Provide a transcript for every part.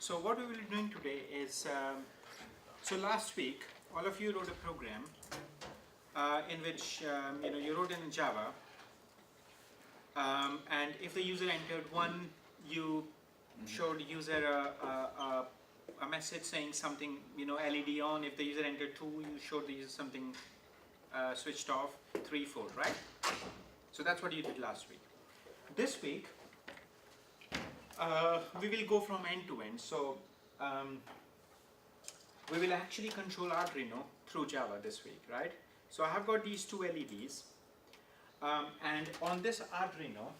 So what we will be doing today is, so last week all of you wrote a program in which you wrote in Java, and if the user entered 1, you showed user a message saying something, LED on. If the user entered 2, you showed the user something switched off, 3, 4, right? So that's what you did last week. This week we will go from end to end. So we will actually control Arduino through Java this week, right? So I have got these 2 LEDs, and on this Arduino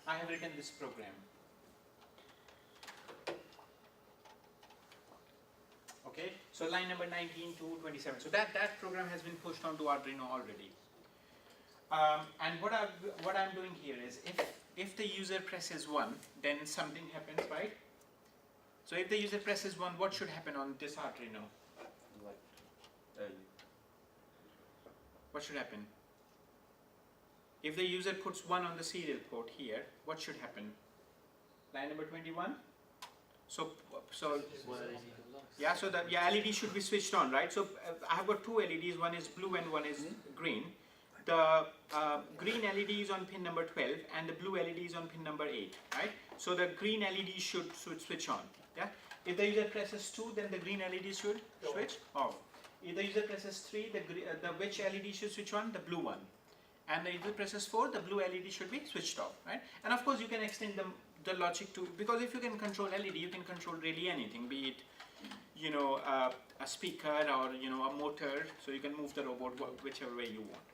I have written this program. Okay, so line number 19 to 27. So that program has been pushed onto Arduino already. And what I'm doing here is, if the user presses 1, then something happens, right? So if the user presses 1, what should happen on this Arduino? What should happen? If the user puts 1 on the serial port here, what should happen? Line number 21. So yeah, so that LED should be switched on, right? So I have got 2 LEDs. One is blue and one is green. The green LED is on pin number 12 and the blue LED is on pin number 8, right? So the green LED should switch on. Yeah. If the user presses 2, then the green LED should switch off. If the user presses 3, the which LED should switch on? The blue one. And the user presses 4, the blue LED should be switched off, right? And of course you can extend the logic to, because if you can control LED, you can control really anything, be it a speaker or a motor, so you can move the robot whichever way you want.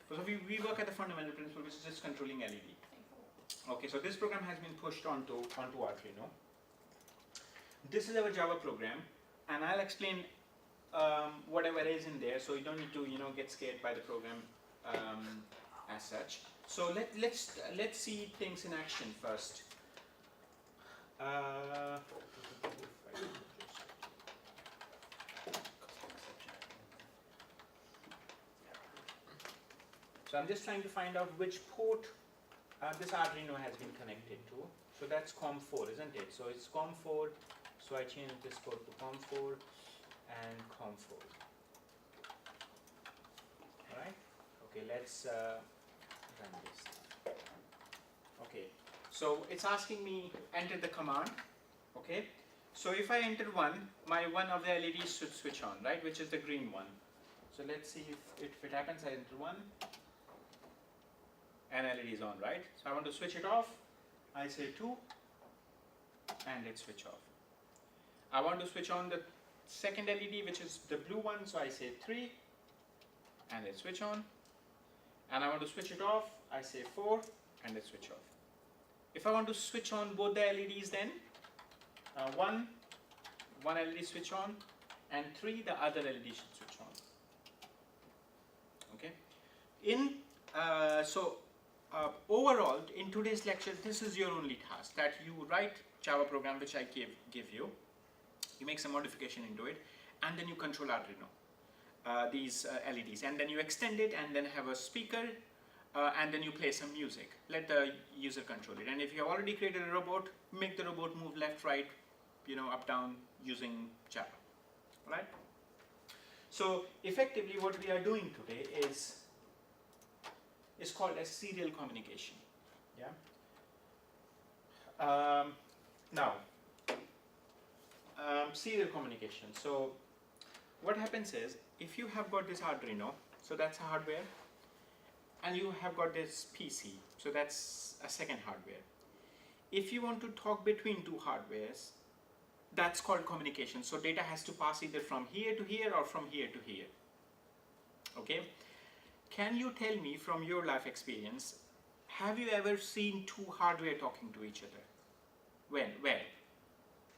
So we work at the fundamental principle, which is just controlling LED. Okay, so this program has been pushed onto Arduino. This is our Java program, and I'll explain whatever is in there, so you don't need to get scared by the program as such. So let's see things in action first. So I'm just trying to find out which port this Arduino has been connected to. So that's COM4, isn't it? So it's COM4. So I change this port to COM4 and COM4. All right. Okay, let's run this. Okay. So it's asking me enter the command. Okay. So if I enter 1, my one of the LEDs should switch on, right? Which is the green one. So let's see if it happens. I enter 1. And LED is on, right? So I want to switch it off. I say 2, and it switch off. I want to switch on the second LED, which is the blue one, so I say 3, and it switch on. And I want to switch it off. I say 4, and it switch off. If I want to switch on both the LEDs, then one LED switch on, and 3, the other LED should switch on. Okay. Overall, in today's lecture, this is your only task, that you write Java program which I give you. You make some modification into it, and then you control Arduino, these LEDs, and then you extend it, and then have a speaker, and then you play some music. Let the user control it. And if you have already created a robot, make the robot move left, right, up, down using Java. All right? So effectively, what we are doing today is called as serial communication. Yeah. Serial communication. So what happens is, if you have got this Arduino, so that's a hardware, and you have got this PC, so that's a second hardware. If you want to talk between 2 hardwares, that's called communication. So data has to pass either from here to here or from here to here. Okay. Can you tell me from your life experience, have you ever seen 2 hardware talking to each other? When? Where?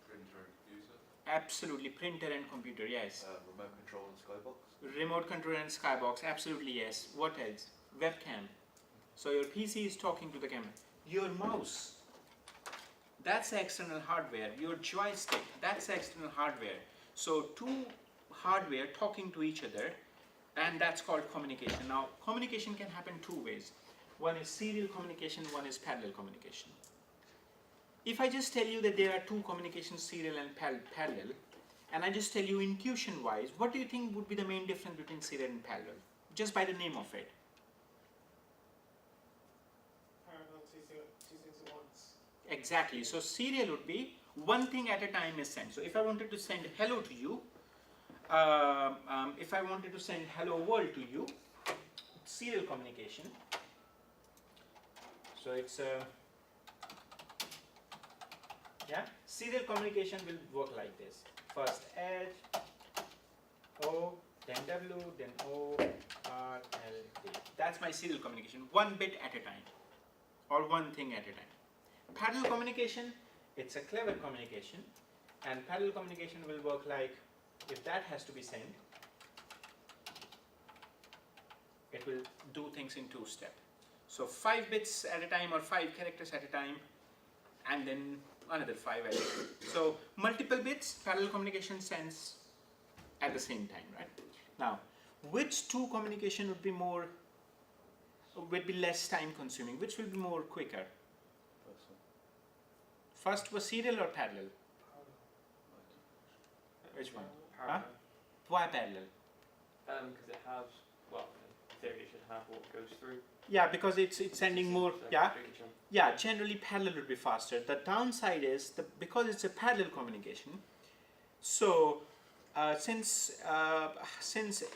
Printer and computer. Absolutely, printer and computer, yes. Remote control and skybox. Remote control and skybox, absolutely yes. What else? Webcam. So your PC is talking to the camera. Your mouse, that's the external hardware. Your joystick, that's the external hardware. So 2 hardware talking to each other, and that's called communication. Now, communication can happen 2 ways. One is serial communication, one is parallel communication. if I just tell you that there are two communications, serial and parallel, and I just tell you intuition-wise, what do you think would be the main difference between serial and parallel? Just by the name of it. Parallel, two things at once. Exactly. So serial would be one thing at a time is sent. So if I wanted to send hello to you, if I wanted to send hello world to you, serial communication. So it's serial communication will work like this. First H, O, then W, then O, R, L, D. That's my serial communication, one bit at a time, or one thing at a time. Parallel communication, it's a clever communication, and parallel communication will work like, if that has to be sent, it will do things in two steps. So 5 bits at a time or 5 characters at a time, and then another 5 at a time. So multiple bits, parallel communication sends at the same time, right? Now, which two communication would be less time consuming? Which will be more quicker? First was serial or parallel? Which one? Parallel. Why parallel? Because it has, well, in theory it should have what goes through. Yeah, because it's sending more. So Yeah, bigger chunk. yeah. Generally, parallel would be faster. The downside is because it's a parallel communication. So since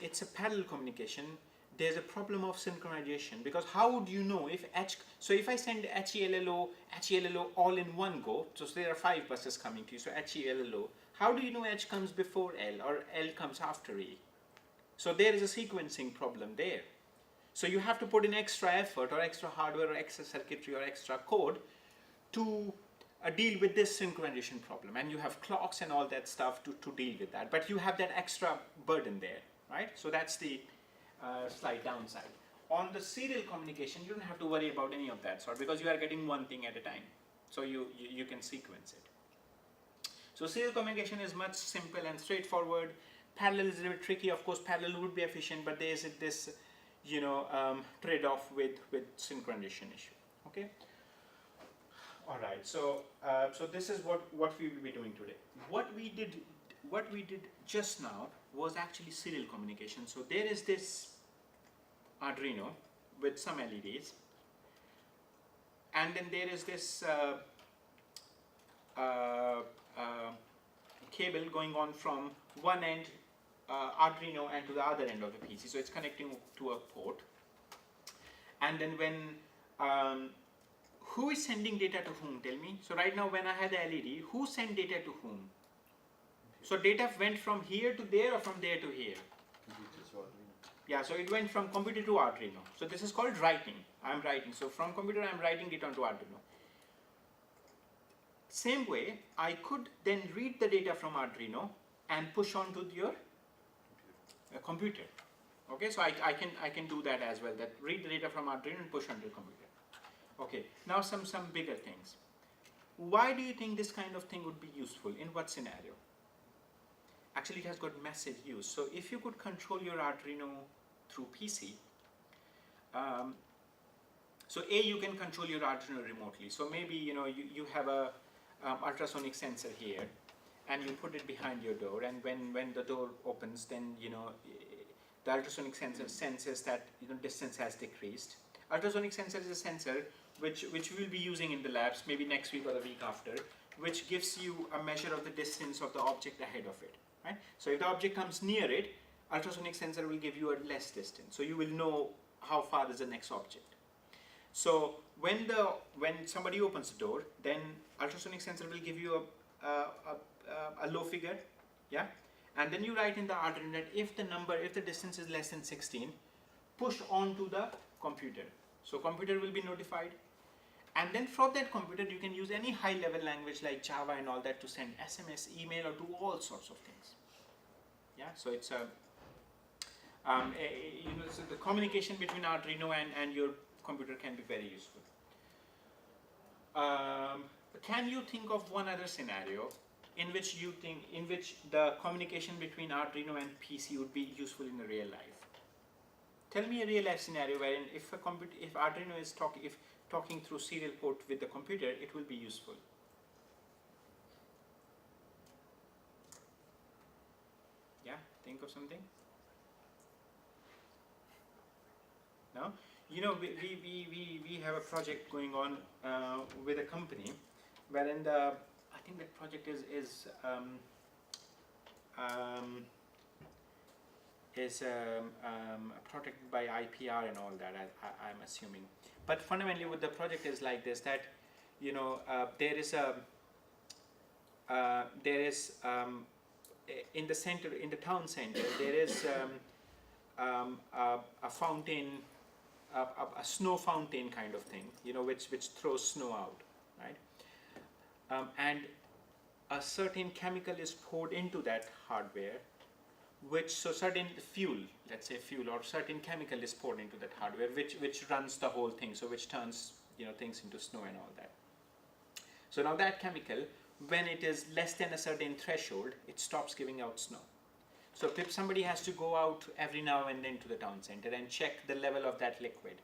it's a parallel communication, there's a problem of synchronization, because how would you know if H? So if I send HELLO all in one go, so there are 5 buses coming to you. So HELLO. How do you know H comes before L or L comes after E? So there is a sequencing problem there. So you have to put in extra effort or extra hardware or extra circuitry or extra code to deal with this synchronization problem. And you have clocks and all that stuff to deal with that. But you have that extra burden there, right? So that's the slight downside. On the serial communication, you don't have to worry about any of that sort, because you are getting one thing at a time. So you can sequence it. So serial communication is much simple and straightforward. Parallel is a little bit tricky. Of course, parallel would be efficient, but there is this, trade-off with synchronization issue. Okay. All right. So this is what we will be doing today. What we did just now was actually serial communication. So there is this Arduino with some LEDs, and then there is this cable going on from one end Arduino and to the other end of the PC. So it's connecting to a port. And then when who is sending data to whom? Tell me. So right now when I had the LED, who sent data to whom? So data went from here to there or from there to here? Yeah, so it went from computer to Arduino. So this is called writing. I'm writing. So from computer I'm writing it onto Arduino. Same way, I could then read the data from Arduino and push onto your computer. Okay, so I can do that as well. That read the data from Arduino and push onto your computer. Okay, now some bigger things. Why do you think this kind of thing would be useful? In what scenario? Actually, it has got massive use. So if you could control your Arduino through PC, so you can control your Arduino remotely. So maybe you have a ultrasonic sensor here, and you put it behind your door, and when the door opens, then the ultrasonic sensor senses that distance has decreased. Ultrasonic sensor is a sensor which we will be using in the labs maybe next week or the week after, which gives you a measure of the distance of the object ahead of it. Right? So if the object comes near it, ultrasonic sensor will give you a less distance, so you will know how far is the next object. So when somebody opens the door, then ultrasonic sensor will give you a low figure, yeah, and then you write in the Arduino that if the distance is less than 16, push onto the computer. So computer will be notified, and then from that computer you can use any high-level language like Java and all that to send SMS, email, or do all sorts of things. Yeah, so it's so the communication between Arduino and your computer can be very useful. Can you think of one other scenario in which the communication between Arduino and PC would be useful in a real life? Tell me a real life scenario wherein if Arduino is talking through serial port with the computer, it will be useful. Think of something? No? You know, we have a project going on with a company wherein I think that project is protected by IPR and all that, I'm assuming. But fundamentally what the project is like this, that you know, there is in the center, in the town center, there is a fountain, a snow fountain kind of thing, you know, which throws snow out, right? And a certain chemical is poured into that hardware, so certain fuel, let's say fuel, or certain chemical is poured into that hardware, which runs the whole thing, so which turns, you know, things into snow and all that. So now that chemical, when it is less than a certain threshold, it stops giving out snow. So if somebody has to go out every now and then to the town center and check the level of that liquid,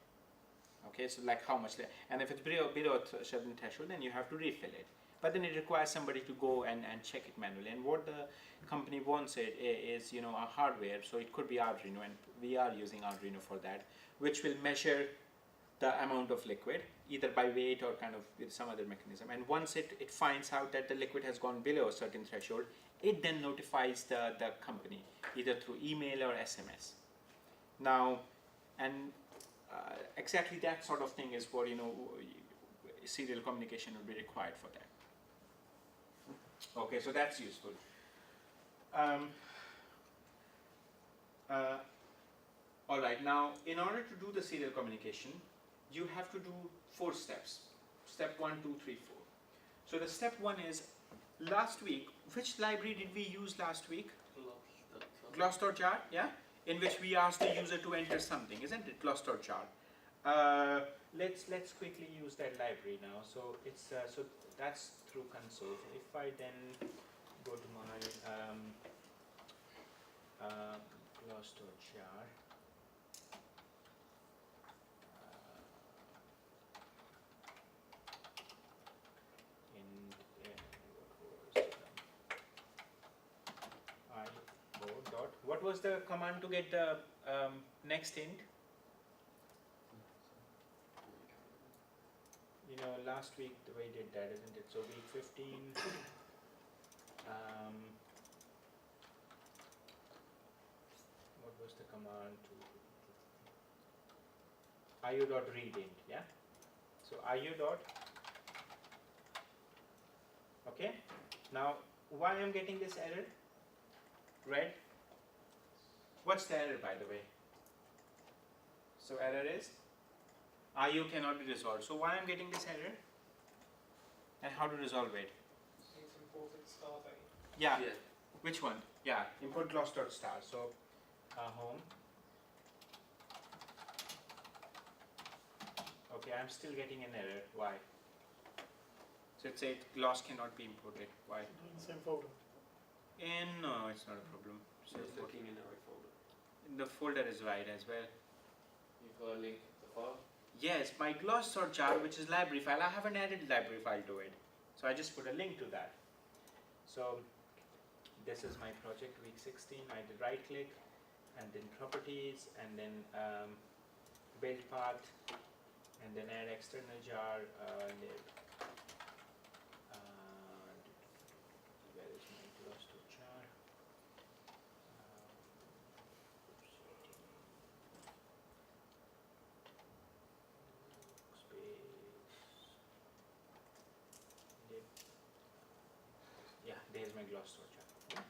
okay, so like how much, and if it's below a certain threshold, then you have to refill it. But then it requires somebody to go and check it manually. And what the company wants is, you know, a hardware, so it could be Arduino, and we are using Arduino for that, which will measure the amount of liquid, either by weight or kind of with some other mechanism. And once it finds out that the liquid has gone below a certain threshold, it then notifies the company, either through email or SMS. Now, and exactly that sort of thing is what, you know, serial communication will be required for that. Okay, so that's useful. All right, now in order to do the serial communication, you have to do 4 steps. Step 1, 2, 3, 4. So the step 1 is, last week, which library did we use last week? Gloss.jar, yeah? In which we asked the user to enter something, isn't it? Gloss.jar. Let's quickly use that library now. So it's so that's through console. If I then go to my gloss.jar, what was the command to get the next int? You know, last week we did that, isn't it? So week 15, what was the command to IO.readInt, yeah? So IO dot, okay? Now, why I'm getting this error? Red? What's the error, by the way? So error is IO cannot be resolved. So why I'm getting this error? And how to resolve it? It's imported star thing. Yeah. Which one? Yeah, import gloss.star. So home. Okay, I'm still getting an error. Why? So it said gloss cannot be imported. Why? In the same folder. And no, it's not a problem. So It's looking in the right folder. the folder is right as well. You've got a link to the file? Yes, my gloss.jar, which is library file, I haven't added library file to it. So I just put a link to that. So this is my project, week 16. I did right click and then properties and then build path and then add external jar lib. Where is my gloss.jar? Yeah, there's my gloss.jar.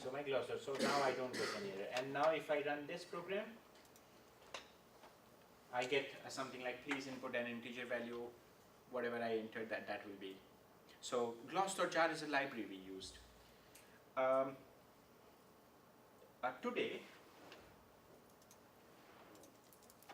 So my gloss, so now I don't get any error. And now if I run this program, I get something like please input an integer value, whatever I entered that will be. So gloss.jar is a library we used. Today,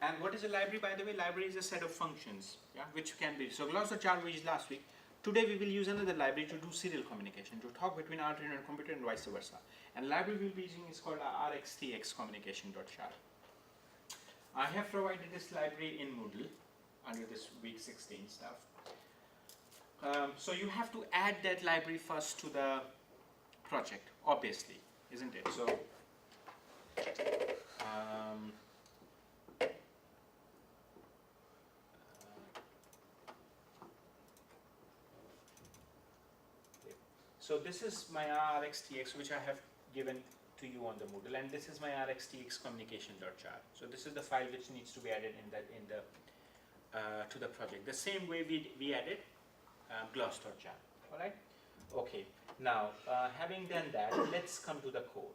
and what is a library, by the way? Library is a set of functions, yeah, which can be, so gloss.jar we used last week. Today we will use another library to do serial communication, to talk between Arduino and computer and vice versa. And library we'll be using is called rxtx communication.jar. I have provided this library in Moodle under this week 16 stuff. So you have to add that library first to the project, obviously, isn't it? So, so this is my RxTX, which I have given to you on the Moodle, and this is my RxTX communication.jar. So this is the file which needs to be added to the project. The same way we added gloss.jar. All right. Okay. Now, having done that, let's come to the code.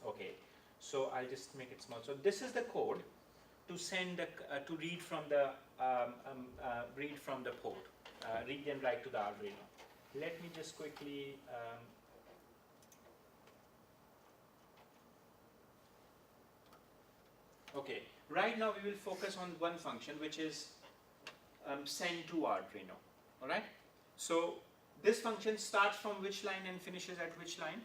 Okay. So I'll just make it small. So this is the code to send the to read from the port, read and write to the Arduino. Let me just quickly. Okay, right now we will focus on one function, which is send to Arduino. All right. So this function starts from which line and finishes at which line?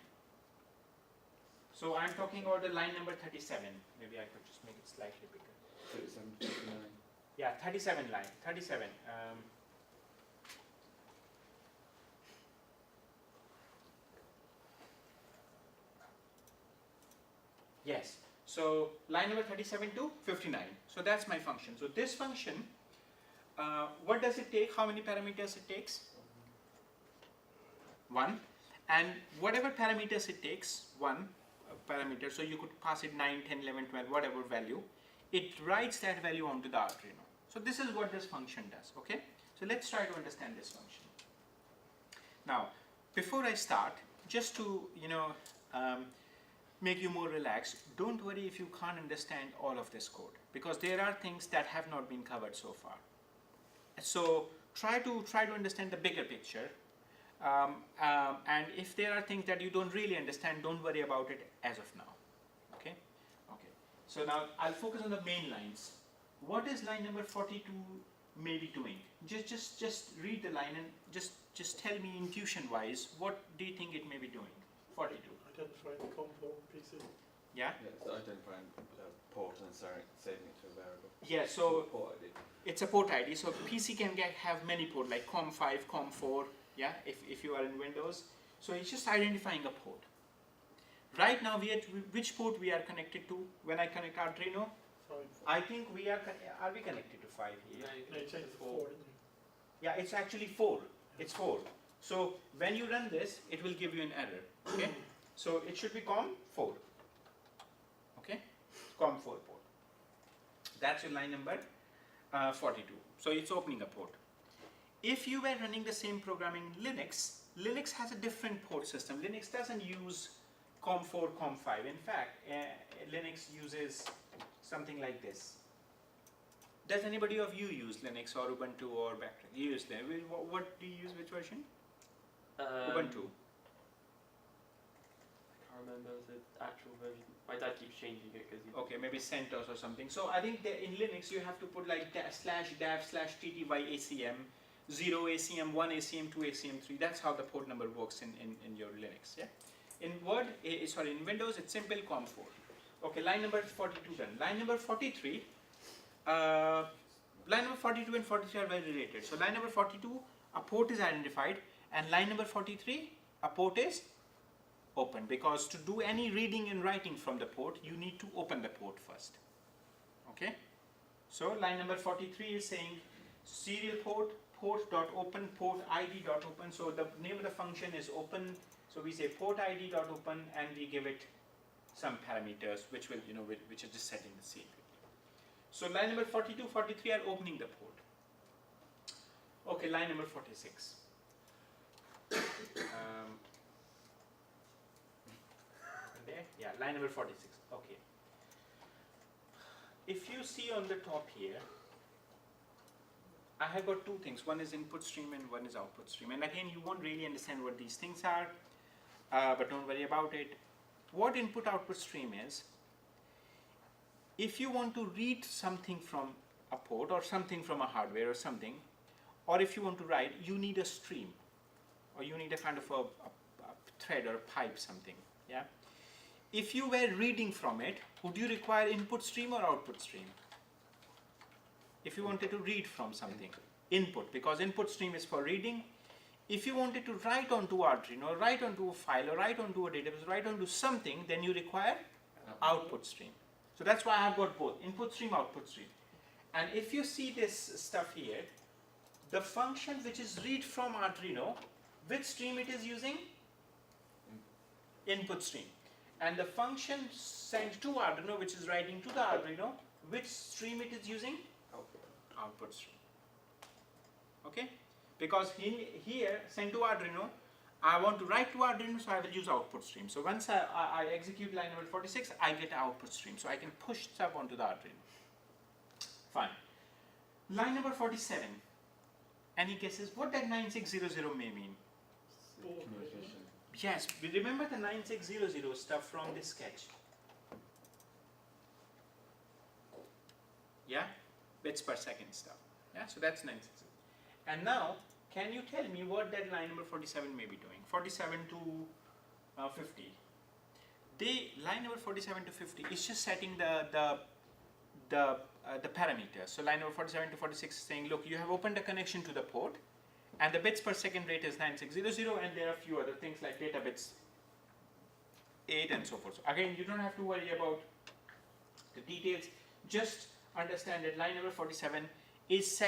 So I'm talking about the line number 37. Maybe I could just make it slightly bigger. 37, 59. Yeah, 37 line. 37. Yes. So line number 37 to 59. So that's my function. So this function, what does it take? How many parameters it takes? 1. And whatever parameters it takes, 1 parameter, so you could pass it 9, 10, 11, 12, whatever value, it writes that value onto the Arduino. So this is what this function does, okay? So let's try to understand this function. Now, before I start, just to, make you more relaxed, don't worry if you can't understand all of this code, because there are things that have not been covered so far. So try to understand the bigger picture, and if there are things that you don't really understand, don't worry about it as of now. Okay. So now I'll focus on the main lines. What is line number 42 maybe doing? Just read the line and just tell me intuition-wise, what do you think it may be doing? 42. Identifying the COM port on PC. Yeah. Yeah, it's identifying a port and saving it to a variable. Yeah. So Port ID. it's a port ID. So PC can have many ports like COM5, COM4. Yeah. If you are in Windows, so it's just identifying a port. Right now, which port we are connected to? When I connect Arduino, 5. I think we are we connected to 5 here? No, you changed it to 4, didn't you? Yeah, it's actually 4. It's 4. So when you run this, it will give you an error. Okay. So it should be COM4. Okay. COM4 port. That's your line number 42. So it's opening a port. If you were running the same program in Linux, Linux has a different port system. Linux doesn't use COM4, COM5. In fact, Linux uses something like this. Does anybody of you use Linux or Ubuntu or Backtrack? You use them. What do you use? Which version? Ubuntu. I can't remember the actual version. My dad keeps changing it because. Okay, maybe CentOS or something. So I think that in Linux you have to put like /dev/tty/acm, 0 ACM, 1 ACM, 2 ACM, 3. That's how the port number works in your Linux. Yeah. In in Windows it's simple COM4. Okay, line number 42 done. Line number 43. Line number 42 and 43 are very related. So line number 42, a port is identified, and line number 43, a port is open, because to do any reading and writing from the port, you need to open the port first. Okay. So line number 43 is saying serial port.open, port id.open. So the name of the function is open. So we say port id.open, and we give it some parameters, which will which are just setting the scene. So line number 42, 43 are opening the port. Okay, line number 46. There? Yeah, line number 46. Okay. If you see on the top here, I have got two things. One is input stream and one is output stream. And again, you won't really understand what these things are, but don't worry about it. What input-output stream is, if you want to read something from a port or something from a hardware or something, or if you want to write, you need a stream, or you need a kind of a thread or a pipe, something. Yeah. If you were reading from it, would you require input stream or output stream? If you wanted to read from something, input, because input stream is for reading. if you wanted to write onto Arduino, write onto a file, or write onto a database, write onto something, then you require output stream. So that's why I have got both, input stream, output stream. And if you see this stuff here, the function which is read from Arduino, which stream it is using? Input stream. And the function sent to Arduino, which is writing to the Arduino, which stream it is using? Output stream. Okay? Because here, sent to Arduino, I want to write to Arduino, so I will use output stream. So once I execute line number 46, I get output stream. So I can push stuff onto the Arduino. Fine. Line number 47. Any guesses what that 9600 may mean? Communication. Yes, we remember the 9600 stuff from this sketch. Yeah? Bits per second stuff. Yeah, so that's 960. And now, can you tell me what that line number 47 may be doing? 47 to 50. Line number 47 to 50 is just setting the parameter. So line number 47 to 46 is saying, look, you have opened a connection to the port, and the bits per second rate is 9600, and there are a few other things like data bits 8 and so forth. So again, you don't have to worry about the details. Just understand that line number 47 is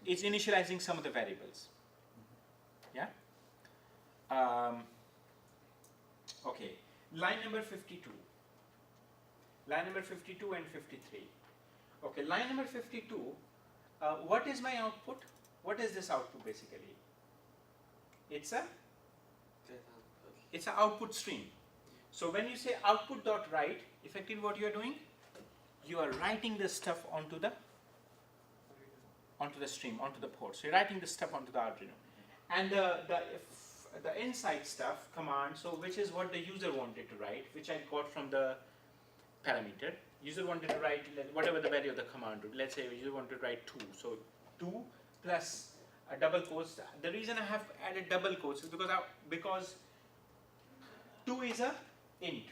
initializing some of the variables. Yeah. Okay. Line number 52. Line number 52 and 53. Okay, line number 52, what is my output? What is this output basically? It's an output stream. So when you say output.write, effectively what you are doing? You are writing the stuff onto the stream, onto the port. So you're writing the stuff onto the Arduino. And the inside stuff, command, so which is what the user wanted to write, which I got from the parameter. User wanted to write whatever the value of the command would. Let's say user wanted to write 2. So 2 plus a double quotes. The reason I have added double quotes is because 2 is a int.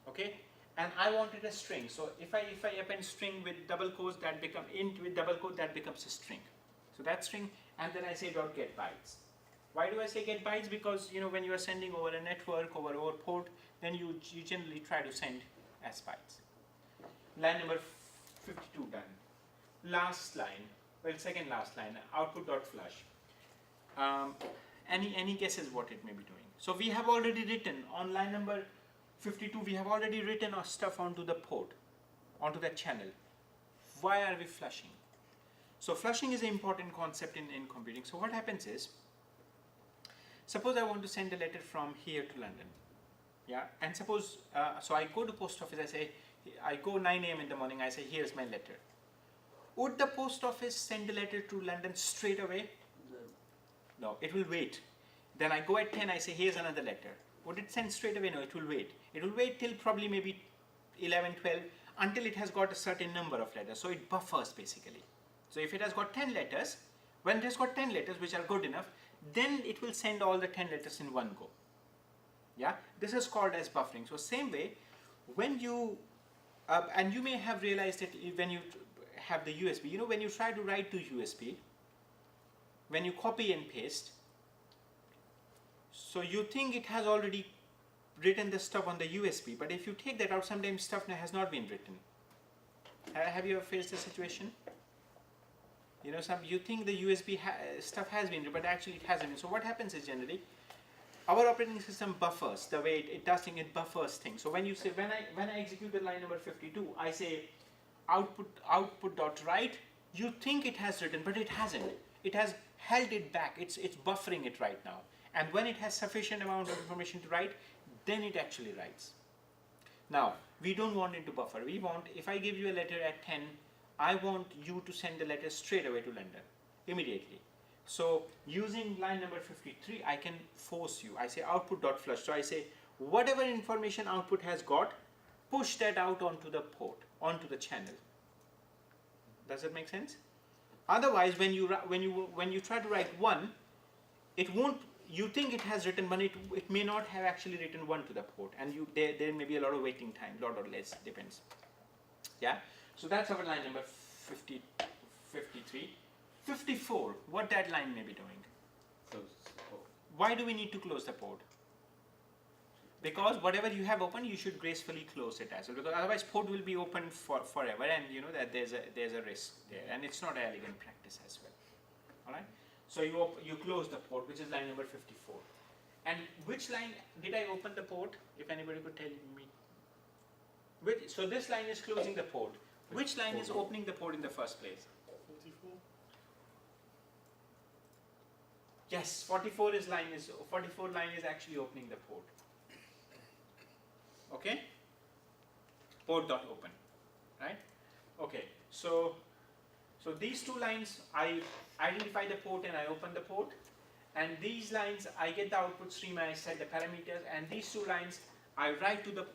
Okay? And I wanted a string. So if I append string with double quotes, that becomes int with double quote, that becomes a string. So that string, and then I say dot get bytes. Why do I say get bytes? Because when you are sending over a network, over port, then you generally try to send as bytes. Line number 52 done. Last line, well, second last line, output.flush. Any guesses what it may be doing? So we have already written on line number 52, we have already written our stuff onto the port, onto that channel. Why are we flushing? So flushing is an important concept in computing. So what happens is, suppose I want to send a letter from here to London. Yeah, and suppose, so I go to post office, I go 9 a.m. in the morning, I say, here's my letter. Would the post office send a letter to London straight away? No, it will wait. Then I go at 10, I say, here's another letter. Would it send straight away? No, it will wait. It will wait till probably maybe 11, 12, until it has got a certain number of letters. So it buffers basically. So if it has got 10 letters, when it has got 10 letters which are good enough, then it will send all the 10 letters in one go. Yeah, this is called as buffering. So same way, when you, and you may have realized it when you have the USB, when you try to write to USB, when you copy and paste, so you think it has already written the stuff on the USB, but if you take that out, sometimes stuff has not been written. Have you ever faced this situation? You think the USB stuff has been written, but actually it hasn't been. So what happens is generally, our operating system buffers the way it does things. It buffers things. So when you say when I execute the line number 52, I say output.write. You think it has written, but it hasn't. It has held it back. It's buffering it right now. And when it has sufficient amount of information to write, then it actually writes. Now we don't want it to buffer. We want, if I give you a letter at 10, I want you to send the letter straight away to London, immediately. So using line number 53, I can force you. I say output.flush. So I say whatever information output has got, push that out onto the port, onto the channel. Does that make sense? Otherwise, when you try to write 1, it won't. You think it has written 1, it may not have actually written 1 to the port, and there may be a lot of waiting time, lot or less, depends. Yeah. So that's our line number 53. 54, what that line may be doing. Why do we need to close the port? Because whatever you have open, you should gracefully close it as well, because otherwise port will be open forever, and you know that there's a risk there, and it's not an elegant practice as well. All right. So you close the port, which is line number 54. And which line did I open the port? If anybody could tell me. So this line is closing the port. Which line is opening the port in the first place? 44. Yes, 44 line is actually opening the port. Okay? Port dot open, right? Okay, so these two lines, I identify the port and I open the port, and these lines I get the output stream and I set the parameters, and these two lines I write to the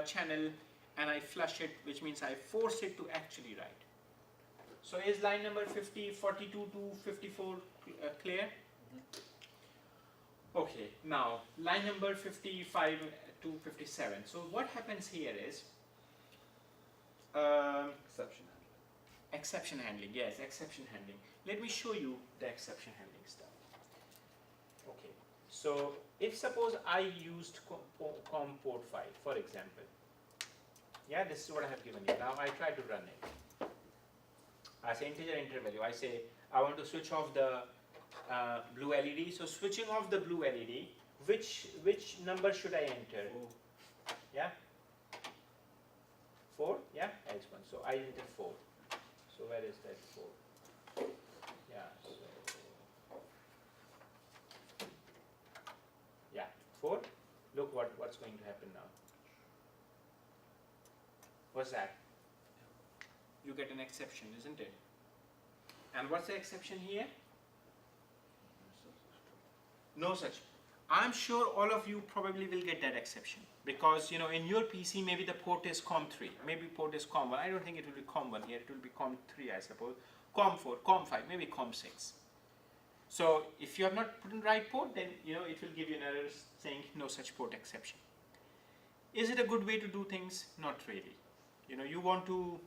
channel and I flush it, which means I force it to actually write. So is line number 42 to 54 clear? Okay, now line number 55 to 57. So what happens here is Exception handling. exception handling. Yes, exception handling. Let me show you the exception handling stuff. Okay, so if suppose I used COM port 5, for example. Yeah, this is what I have given you. Now I try to run it. I say integer enter value. I say I want to switch off the blue LED. So switching off the blue LED, which number should I enter? Yeah? 4? Yeah? X1. So I enter 4. So where is that 4? Yeah, so yeah, 4. Look what's going to happen now. What's that? You get an exception, isn't it? And what's the exception here? No such. I'm sure all of you probably will get that exception, because you know in your PC maybe the port is COM3, maybe port is COM1. I don't think it will be COM1 here, it will be COM3 I suppose, COM4, COM5, maybe COM6. So if you have not put in right port, then you know it will give you an error saying no such port exception. Is it a good way to do things? Not really. You know, you want to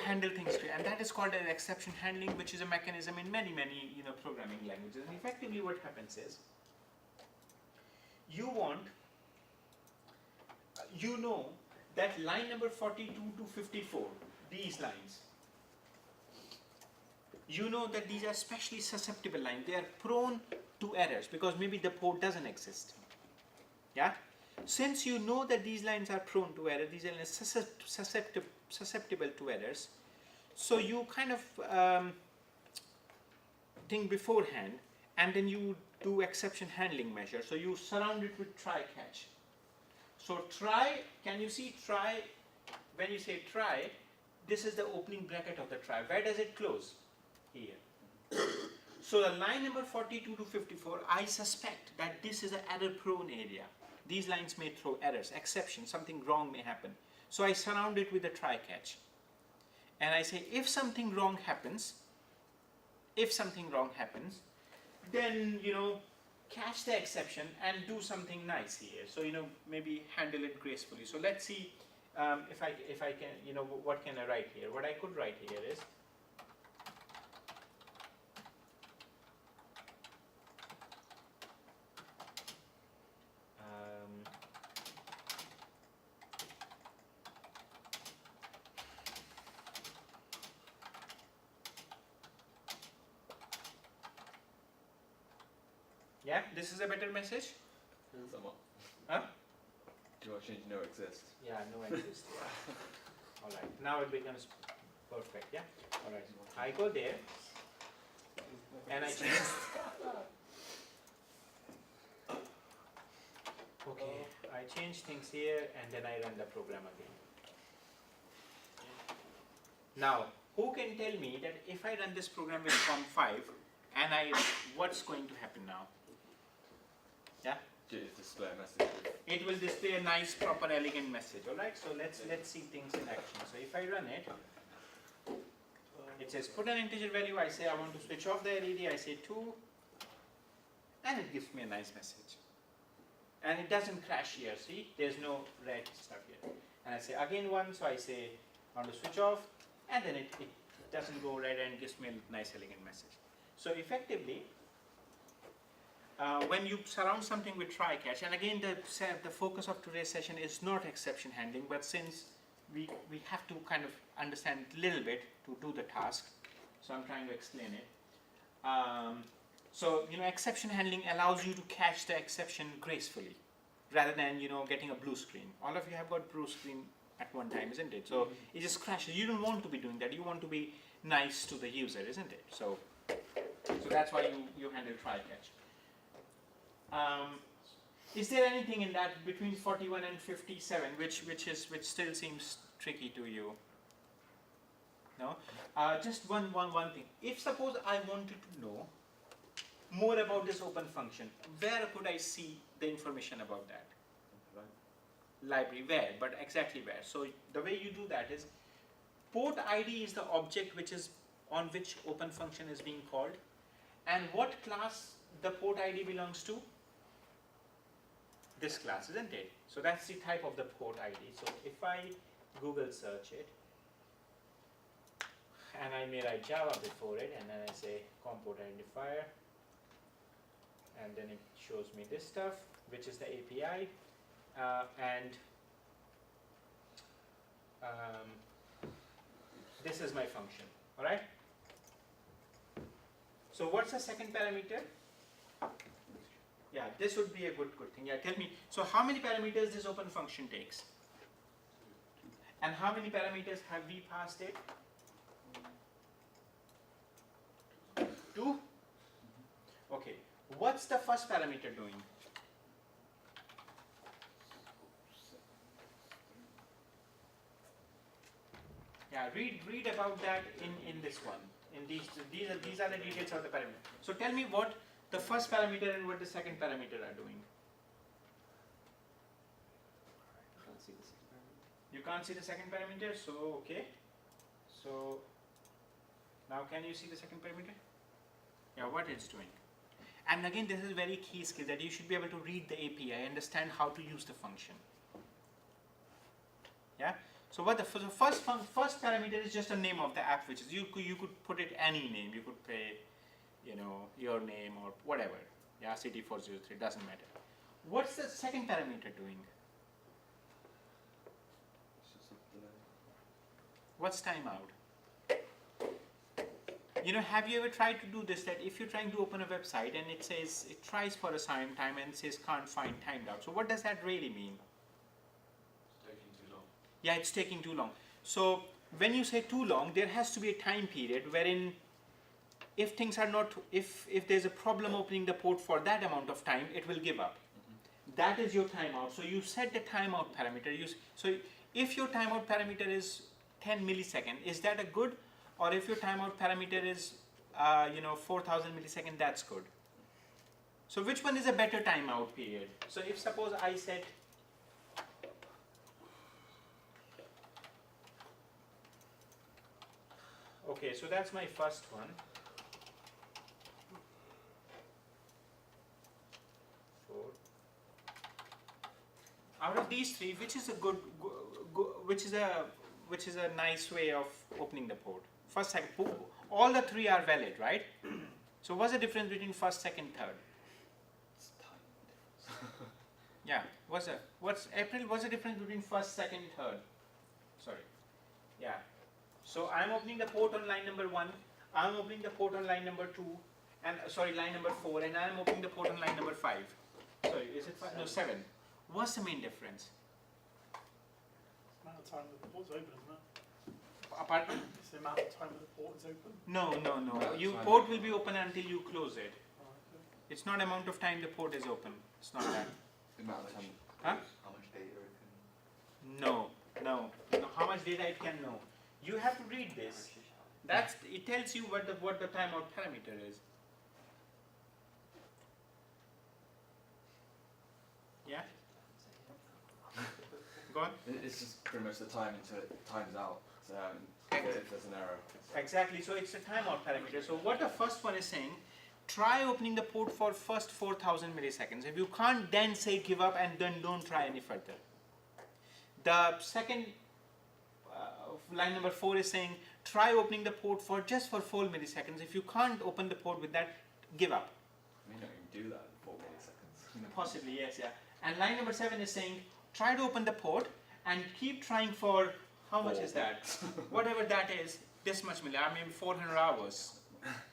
handle things too, and that is called an exception handling, which is a mechanism in many programming languages. And effectively what happens is, you know that line number 42 to 54, these lines, you know that these are especially susceptible lines. They are prone to errors because maybe the port doesn't exist. Yeah? Since you know that these lines are prone to error, these are susceptible to errors, so you kind of think beforehand, and then you do exception handling measure. So you surround it with try catch. So try, can you see try? When you say try, this is the opening bracket of the try. Where does it close? Here. So the line number 42 to 54, I suspect that this is an error prone area. These lines may throw errors, exceptions, something wrong may happen. So I surround it with a try catch. And I say if something wrong happens, then you know catch the exception and do something nice here. So you know maybe handle it gracefully. So let's see if I can, you know, what can I write here? What I could write here is yeah, this is a better message? Somewhat. Huh? Do you want to change no exist? Yeah, no exist. Yeah. Alright, now it becomes perfect, yeah? Alright, I go there and I change. Okay, I change things here and then I run the program again. Now, who can tell me that if I run this program with COM5 and what's going to happen now? Yeah? Just display a message. It will display a nice, proper, elegant message. All right. So let's see things in action. So if I run it, it says put an integer value. I say I want to switch off the LED. I say 2, and it gives me a nice message. And it doesn't crash here. See, there's no red stuff here. And I say again 1. So I say I want to switch off, and then it doesn't go red and gives me a nice, elegant message. So effectively, when you surround something with try-catch, and again the focus of today's session is not exception handling, but since we have to kind of understand a little bit to do the task, so I'm trying to explain it. So exception handling allows you to catch the exception gracefully, rather than getting a blue screen. All of you have got blue screen at one time, isn't it? So it just crashes. You don't want to be doing that. You want to be nice to the user, isn't it? So that's why you handle try-catch. Is there anything in that between 41 and 57 which still seems tricky to you? No? Just one thing. If suppose I wanted to know more about this open function, where could I see the information about that? Library, where? But exactly where? So the way you do that is, port ID is the object on which open function is being called, and what class the port ID belongs to? This class, isn't it? So that's the type of the port ID. So if I Google search it, and I may write Java before it, and then I say COM port identifier, and then it shows me this stuff, which is the API, and this is my function. All right. So what's the second parameter? Yeah, this would be a good thing. Yeah, tell me. So how many parameters this open function takes? And how many parameters have we passed it? 2? Okay. What's the first parameter doing? Yeah, read about that in this one. In these are the details of the parameter. So tell me what the first parameter and what the second parameter are doing. You can't see the second parameter, so okay. So now can you see the second parameter? Yeah, what it's doing. And again, this is very key skill, that you should be able to read the API, understand how to use the function. Yeah. So what the first parameter is just a name of the app, which is you could put it any name. You could pay, your name or whatever. Yeah, CT4003, doesn't matter. What's the second parameter doing? What's timeout? Have you ever tried to do this, that if you're trying to open a website and it says, it tries for a certain time and says can't find timed out. So what does that really mean? It's taking too long. Yeah, it's taking too long. So when you say too long, there has to be a time period wherein if things are not, if there's a problem opening the port for that amount of time, it will give up. That is your timeout. So you set the timeout parameter. So if your timeout parameter is 10 milliseconds, is that a good? Or if your timeout parameter is 4,000 milliseconds, that's good. So which one is a better timeout period? So if suppose I set okay, so that's my first one. Out of these three, which is a which is a nice way of opening the port? First, second, all the three are valid, right? So what's the difference between first, second, third? It's tiny difference. Yeah, what's the difference between first, second, third? Sorry. Yeah. So I'm opening the port on line number 1, I'm opening the port on line number 2, and line number 4, and I'm opening the port on line number 5. Sorry, is it 5? No, 7. What's the main difference? It's the amount of time that the port's open, isn't it? Pardon? It's the amount of time that the port is open. No. No, Your it's port fine. will be open until you close it. It's not amount of time the port is open. It's not that. The amount of time. Huh? How much data it can. No. How much data it can know? You have to read this. It tells you what the timeout parameter is. Yeah. Go on. It's just pretty much the time until it times out. So if there's an error. Exactly. So it's a timeout parameter. So what the first one is saying, try opening the port for first 4,000 milliseconds. If you can't, then say give up and then don't try any further. The second line number 4 is saying try opening the port for 4 milliseconds. If you can't open the port with that, give up. I mean, do that in 4 milliseconds. Possibly, yes, yeah. And line number 7 is saying, try to open the port and keep trying for, how much is that? Whatever that is, this much maybe 400 hours.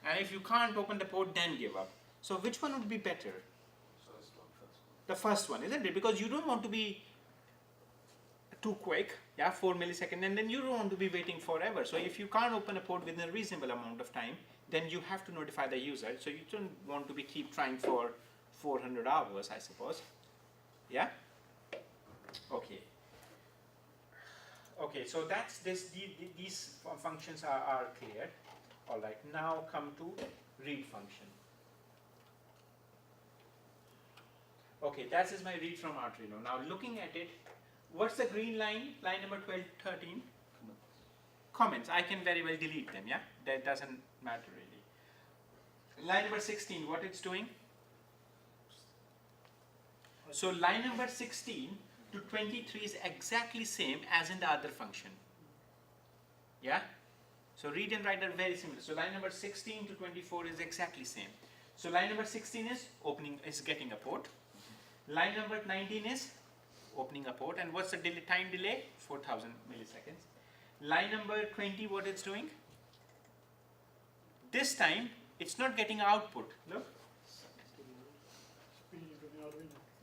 And if you can't open the port, then give up. So which one would be better? First one. The first one, isn't it? Because you don't want to be too quick, yeah, 4 milliseconds, and then you don't want to be waiting forever. So if you can't open a port within a reasonable amount of time, then you have to notify the user. So you don't want to be keep trying for 400 hours, I suppose. Yeah? Okay. Okay, so that's this. These functions are clear. All right. Now come to read function. Okay, that is my read from Arduino. Now looking at it, what's the green line? Line number 12, 13. Comments. I can very well delete them. Yeah, that doesn't matter really. Line number 16. What it's doing? So line number 16 to 23 is exactly same as in the other function. Yeah? So read and write are very similar. So line number 16 to 24 is exactly same. So line number 16 is getting a port. Line number 19 is opening a port. And what's the time delay? 4000 milliseconds. Line number 20, what it's doing? This time it's not getting output. Look.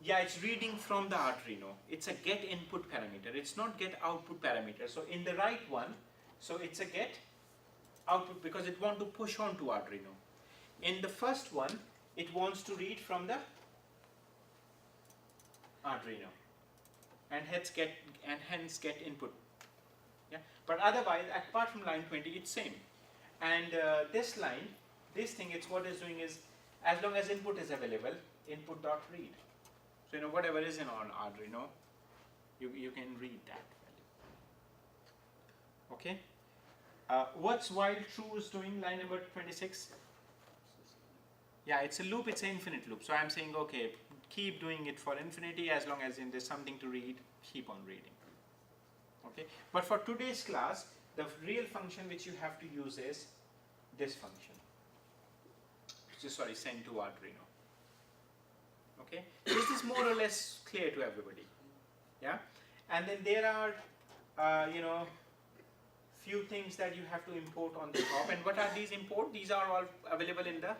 Yeah, it's reading from the Arduino. It's a get input parameter. It's not get output parameter. So in the right one, so it's a get output because it wants to push on to Arduino. In the first one, it wants to read from the Arduino and hence get input. Yeah, but otherwise, apart from line 20, it's same. And this line, this thing, it's what it's doing is, as long as input is available, input.read. So whatever is in on Arduino, you can read that value. Okay. What's while true is doing? Line number 26. Yeah, it's a loop. It's an infinite loop. So I'm saying, okay, keep doing it for infinity as long as there's something to read. Keep on reading. Okay. But for today's class, the real function which you have to use is this function, which is send to Arduino. Okay, this is more or less clear to everybody. Yeah, and then there are few things that you have to import on the top. And what are these import? These are all available in the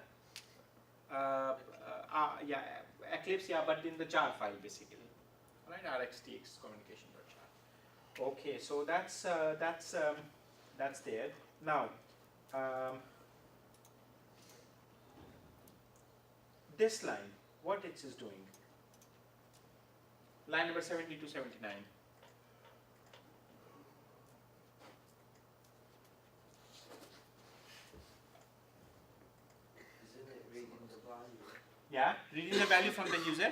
Eclipse, yeah, but in the jar file basically. All right, rxtx communication.jar. Okay, so that's there. Now this line, what it is doing? Line number 70 to 79. Isn't it reading the value? Yeah, reading the value from the user.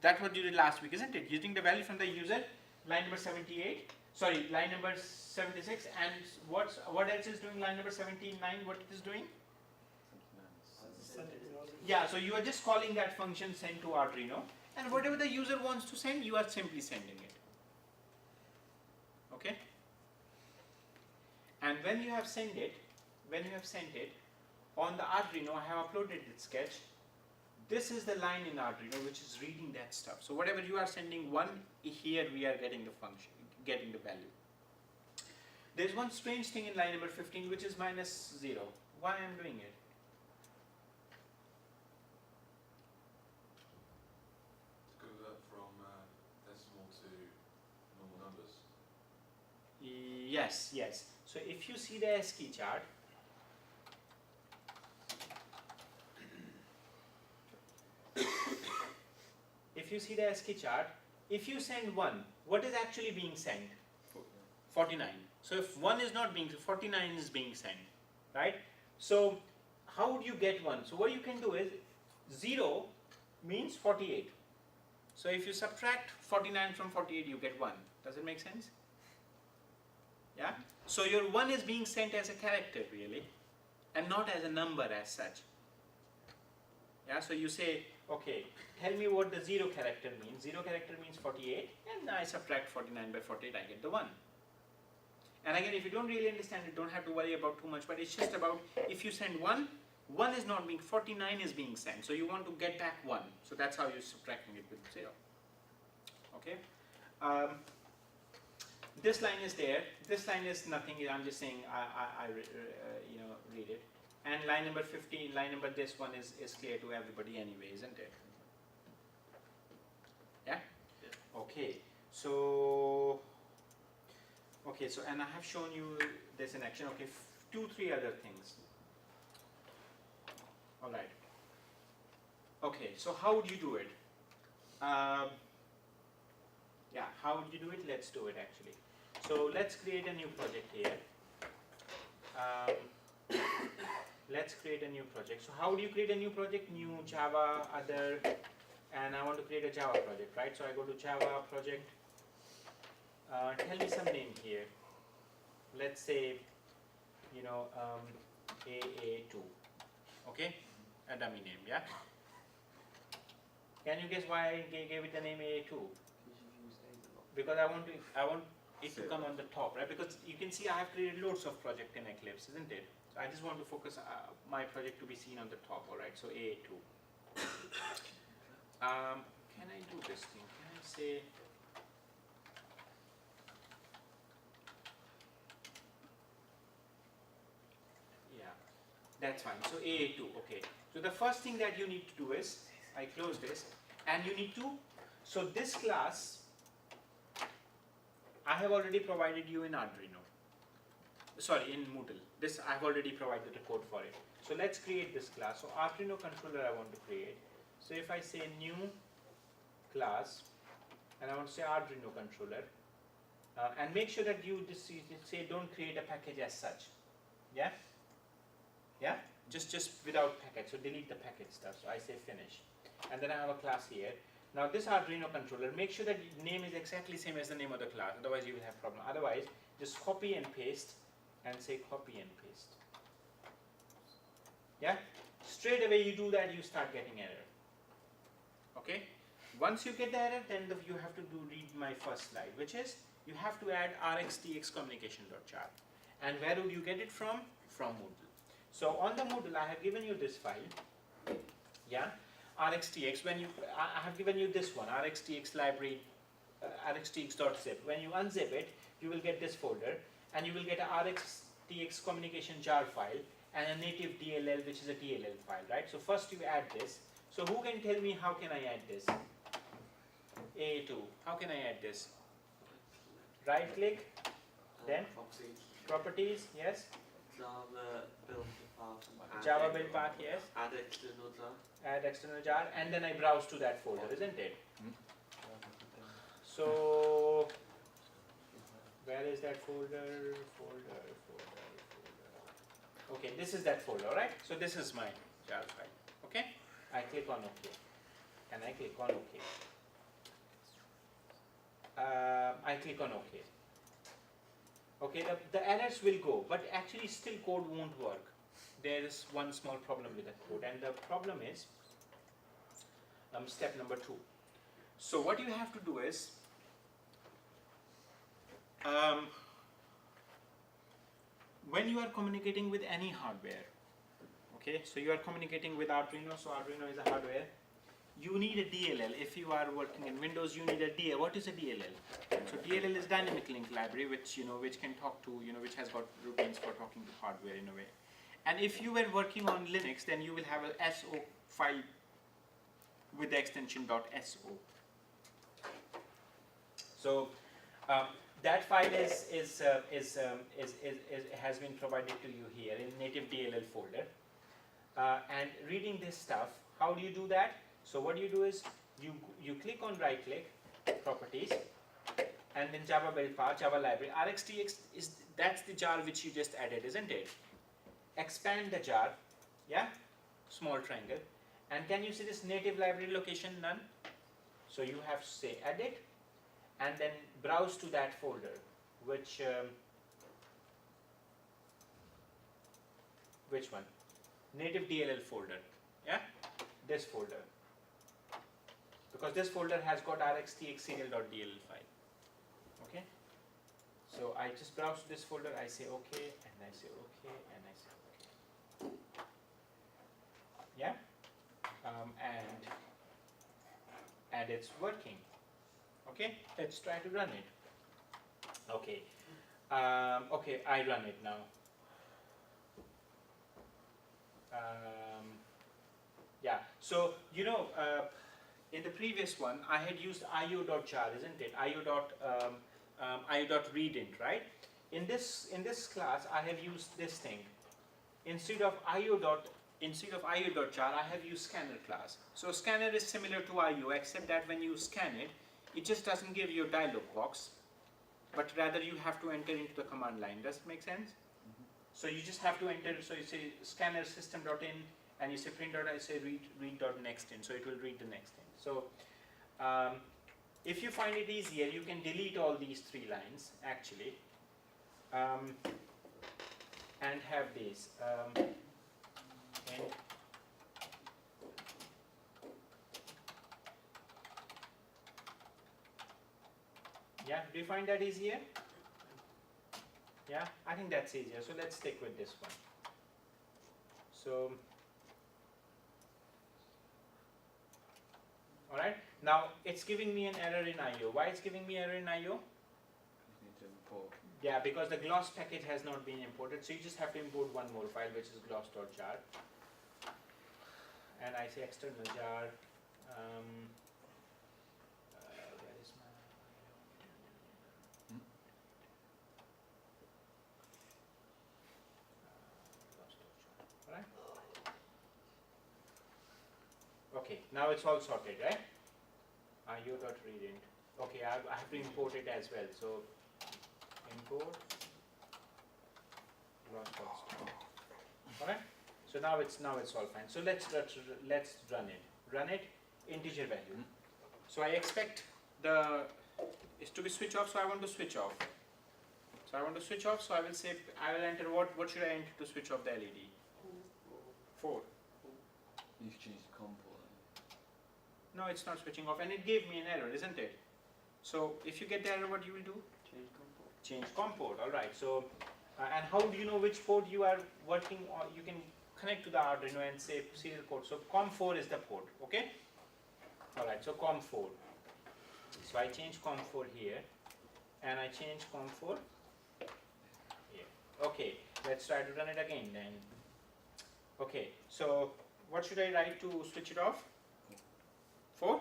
That's what you did last week, isn't it? Using the value from the user. Line number 78. Sorry, line number 76. And what else is doing? Line number 79. What it is doing? Yeah, so you are just calling that function send to Arduino, and whatever the user wants to send, you are simply sending it. Okay? And when you have sent it, on the Arduino, I have uploaded the sketch. This is the line in Arduino which is reading that stuff. So whatever you are sending one, here we are getting the function, getting the value. There's one strange thing in line number 15 which is -0. Why I am doing it? Yes. So if you see the ASCII chart, if you send 1, what is actually being sent? 49. So if 1 is not being, 49 is being sent, right? So how would you get 1? So what you can do is 0 means 48. So if you subtract 49 from 48, you get 1. Does it make sense? Yeah? So your 1 is being sent as a character really, and not as a number as such. Yeah, so you say, okay, tell me what the 0 character means. 0 character means 48, and I subtract 49 by 48, I get the 1. And again, if you don't really understand it, don't have to worry about too much, but it's just about if you send 1, 1 is not being, 49 is being sent. So you want to get back 1. So that's how you're subtracting it with 0. Okay. This line is there. This line is nothing. I'm just saying read it. And line number 15, line number this one is clear to everybody anyway, isn't it? Yeah? Okay. So and I have shown you this in action. Okay, 2-3 other things. All right. Okay, so how would you do it? Yeah, how would you do it? Let's do it actually. So let's create a new project here. Let's create a new project. So how do you create a new project? New Java, other, and I want to create a Java project, right? So I go to Java project. Tell me some name here. Let's say, AA2. Okay, a dummy name, yeah. Can you guess why I gave it the name AA2? Because I want it to come on the top, right? Because you can see I have created loads of project in Eclipse, isn't it? So I just want to focus my project to be seen on the top, all right? So AA2. Can I do this thing? Can I say? Yeah, that's fine. So AA2, okay. So the first thing that you need to do is, I close this, and you need to, so this class, I have already provided you in Arduino. Sorry, in Moodle. This I have already provided the code for it. So let's create this class. So Arduino controller I want to create. So if I say new class, and I want to say Arduino controller, and make sure that you say don't create a package as such. Yeah? Yeah? Just without package. So delete the package stuff. So I say finish. And then I have a class here. Now this Arduino controller, make sure that the name is exactly same as the name of the class, otherwise you will have problem. Otherwise, just copy and paste and say copy and paste. Yeah? Straight away you do that, you start getting error. Okay? Once you get the error, then you have to read my first slide, which is you have to add rxtx communication.jar. And where would you get it from? From Moodle. So on the Moodle, I have given you this file. Yeah? rxtx, I have given you this one, rxtx library, rxtx.zip. When you unzip it, you will get this folder, and you will get a rxtx communication jar file and a native DLL, which is a DLL file, right? So first you add this. So who can tell me how can I add this? A2. How can I add this? Right click, then properties, yes. Java build path. Java build path, yes. Add external jar. Add external jar, and then I browse to that folder, isn't it? So where is that folder? Okay, this is that folder, right? So this is my jar file. Okay, I click on OK, and I click on OK. I click on OK. Okay, the errors will go, but actually still code won't work. There is one small problem with the code, and the problem is step number 2. So what you have to do is when you are communicating with any hardware, okay, so you are communicating with Arduino, so Arduino is a hardware, you need a DLL. If you are working in Windows, you need a DLL. What is a DLL? So DLL is dynamic link library, which which can talk to, which has got routines for talking to hardware in a way. And if you were working on Linux, then you will have a SO file with the extension .so. So that file has been provided to you here in native DLL folder. And reading this stuff, how do you do that? So what you do is you click on right click, properties, and then Java build path, Java library. rxtx that's the jar which you just added, isn't it? Expand the jar, yeah, small triangle, and can you see this native library location? None. So you have to say edit, and then browse to that folder, which one? Native DLL folder, yeah, this folder, because this folder has got rxtx serial.dll file. Okay, so I just browse to this folder, I say OK, and I say OK, and I say OK. Yeah, and it's working. Okay, let's try to run it. Okay, okay, I run it now. Yeah, so in the previous one I had used io.jar, isn't it? io.readint, right? In this class I have used this thing. Instead of io.jar I have used scanner class. So scanner is similar to io, except that when you scan it, it just doesn't give you a dialog box, but rather you have to enter into the command line. Does it make sense? So you just have to enter, so you say scanner system.in, and you say print. I say read.nextIn, so it will read the next in. So if you find it easier, you can delete all these 3 lines actually, and have these. And yeah, do you find that easier? Yeah, I think that's easier. So let's stick with this one. So, alright, now it's giving me an error in IO. Why it's giving me error in IO? You need to import. Yeah, because the gloss package has not been imported. So you just have to import one more file, which is gloss.jar. And I say external jar. Where is my Alright. Okay, now it's all sorted, right? io.readint. Okay, I have to import it as well. So import gloss.jar. Alright. So now it's all fine. So let's run it. Run it, integer value. So I expect is to be switch off. So I want to switch off. So I want to switch off. So I will say I will enter what should I enter to switch off the LED? 4. You should change the COM port. No, it's not switching off, and it gave me an error, isn't it? So if you get the error, what you will do? Change comport. Change COM port. All right. So and how do you know which port you are working on? You can connect to the Arduino and say serial port. So COM4 is the port, okay? Alright, so COM4. So I change COM4 here, and I change COM4 here. Okay, let's try to run it again then. Okay, so what should I write to switch it off? 4?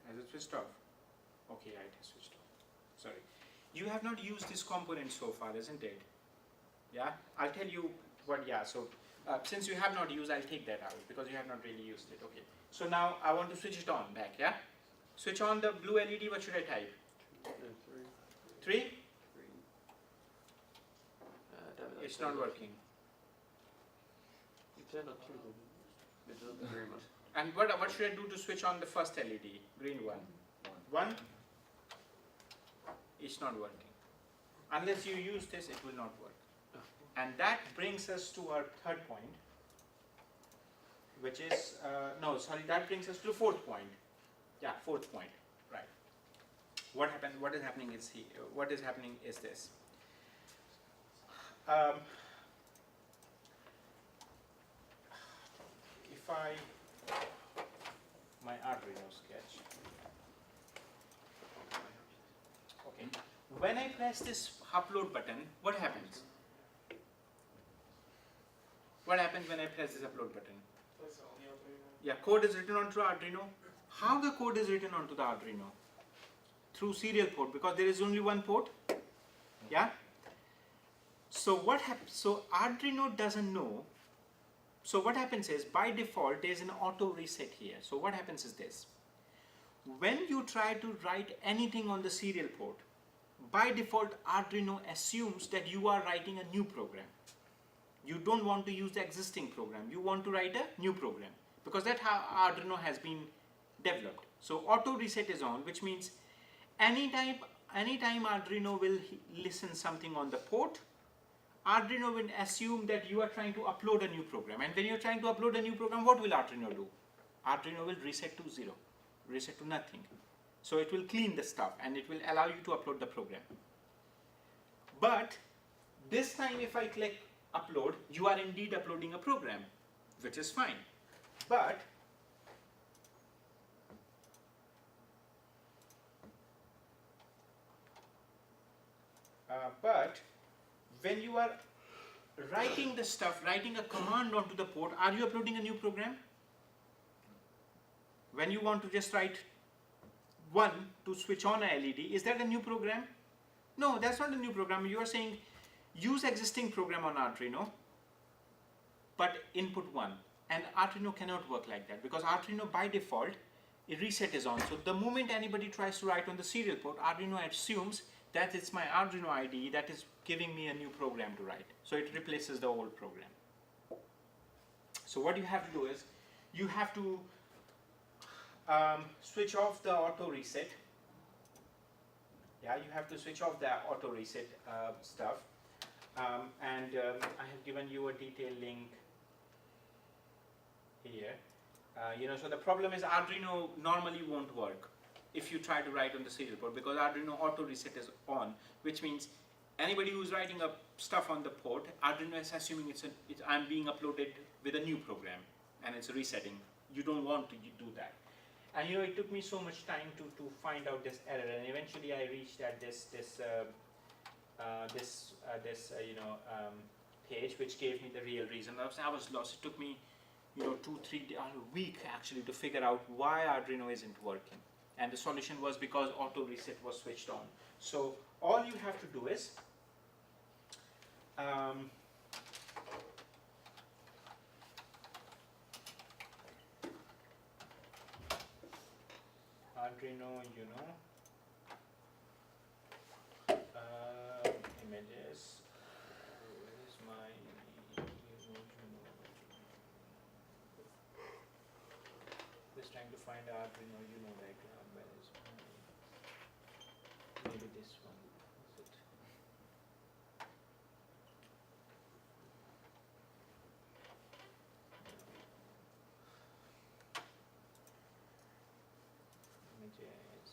Has it switched off? Okay, yeah, it has switched off. Sorry. You have not used this component so far, isn't it? Yeah, I'll tell you what, yeah, so since you have not used, I'll take that out because you have not really used it, okay. So now I want to switch it on back, yeah? Switch on the blue LED, what should I type? 3? It's not working. You turned on 2 then. It doesn't very much. And what should I do to switch on the first LED? Green one. 1? It's not working. Unless you use this, it will not work. And that brings us to our 3rd point, which is, that brings us to the 4th point. Yeah, 4th point, right. What is happening is this. If my Arduino sketch. Okay. When I press this upload button, what happens? What happens when I press this upload button? Yeah, code is written onto Arduino. How the code is written onto the Arduino? Through serial port, because there is only one port. Yeah. So what happens? So Arduino doesn't know. So what happens is, by default, there is an auto reset here. So what happens is this: when you try to write anything on the serial port, by default, Arduino assumes that you are writing a new program. You don't want to use the existing program. You want to write a new program, because that's how Arduino has been developed. So auto reset is on, which means anytime Arduino will listen something on the port, Arduino will assume that you are trying to upload a new program. And when you're trying to upload a new program, what will Arduino do? Arduino will reset to 0, reset to nothing. So it will clean the stuff and it will allow you to upload the program. But This time if I click upload, you are indeed uploading a program, which is fine. But when you are writing the stuff, writing a command onto the port, are you uploading a new program? When you want to just write 1 to switch on a LED, is that a new program? No, that's not a new program. You are saying use existing program on Arduino, but input 1. And Arduino cannot work like that, because Arduino by default, a reset is on. So the moment anybody tries to write on the serial port, Arduino assumes that it's my Arduino IDE that is giving me a new program to write. So it replaces the old program. So what you have to do is, you have to switch off the auto reset. Yeah, you have to switch off the auto reset stuff. I have given you a detailed link here. So the problem is Arduino normally won't work if you try to write on the serial port, because Arduino auto reset is on, which means anybody who's writing up stuff on the port, Arduino is assuming I'm being uploaded with a new program and it's resetting. You don't want to do that. And it took me so much time to find out this error, and eventually I reached at this page, which gave me the real reason. I was lost. It took me 2-3 days, a week actually, to figure out why Arduino isn't working. And the solution was because auto reset was switched on. So all you have to do is Arduino images. Where is my just trying to find Arduino diagram. Where is my, maybe this one, is it? Images.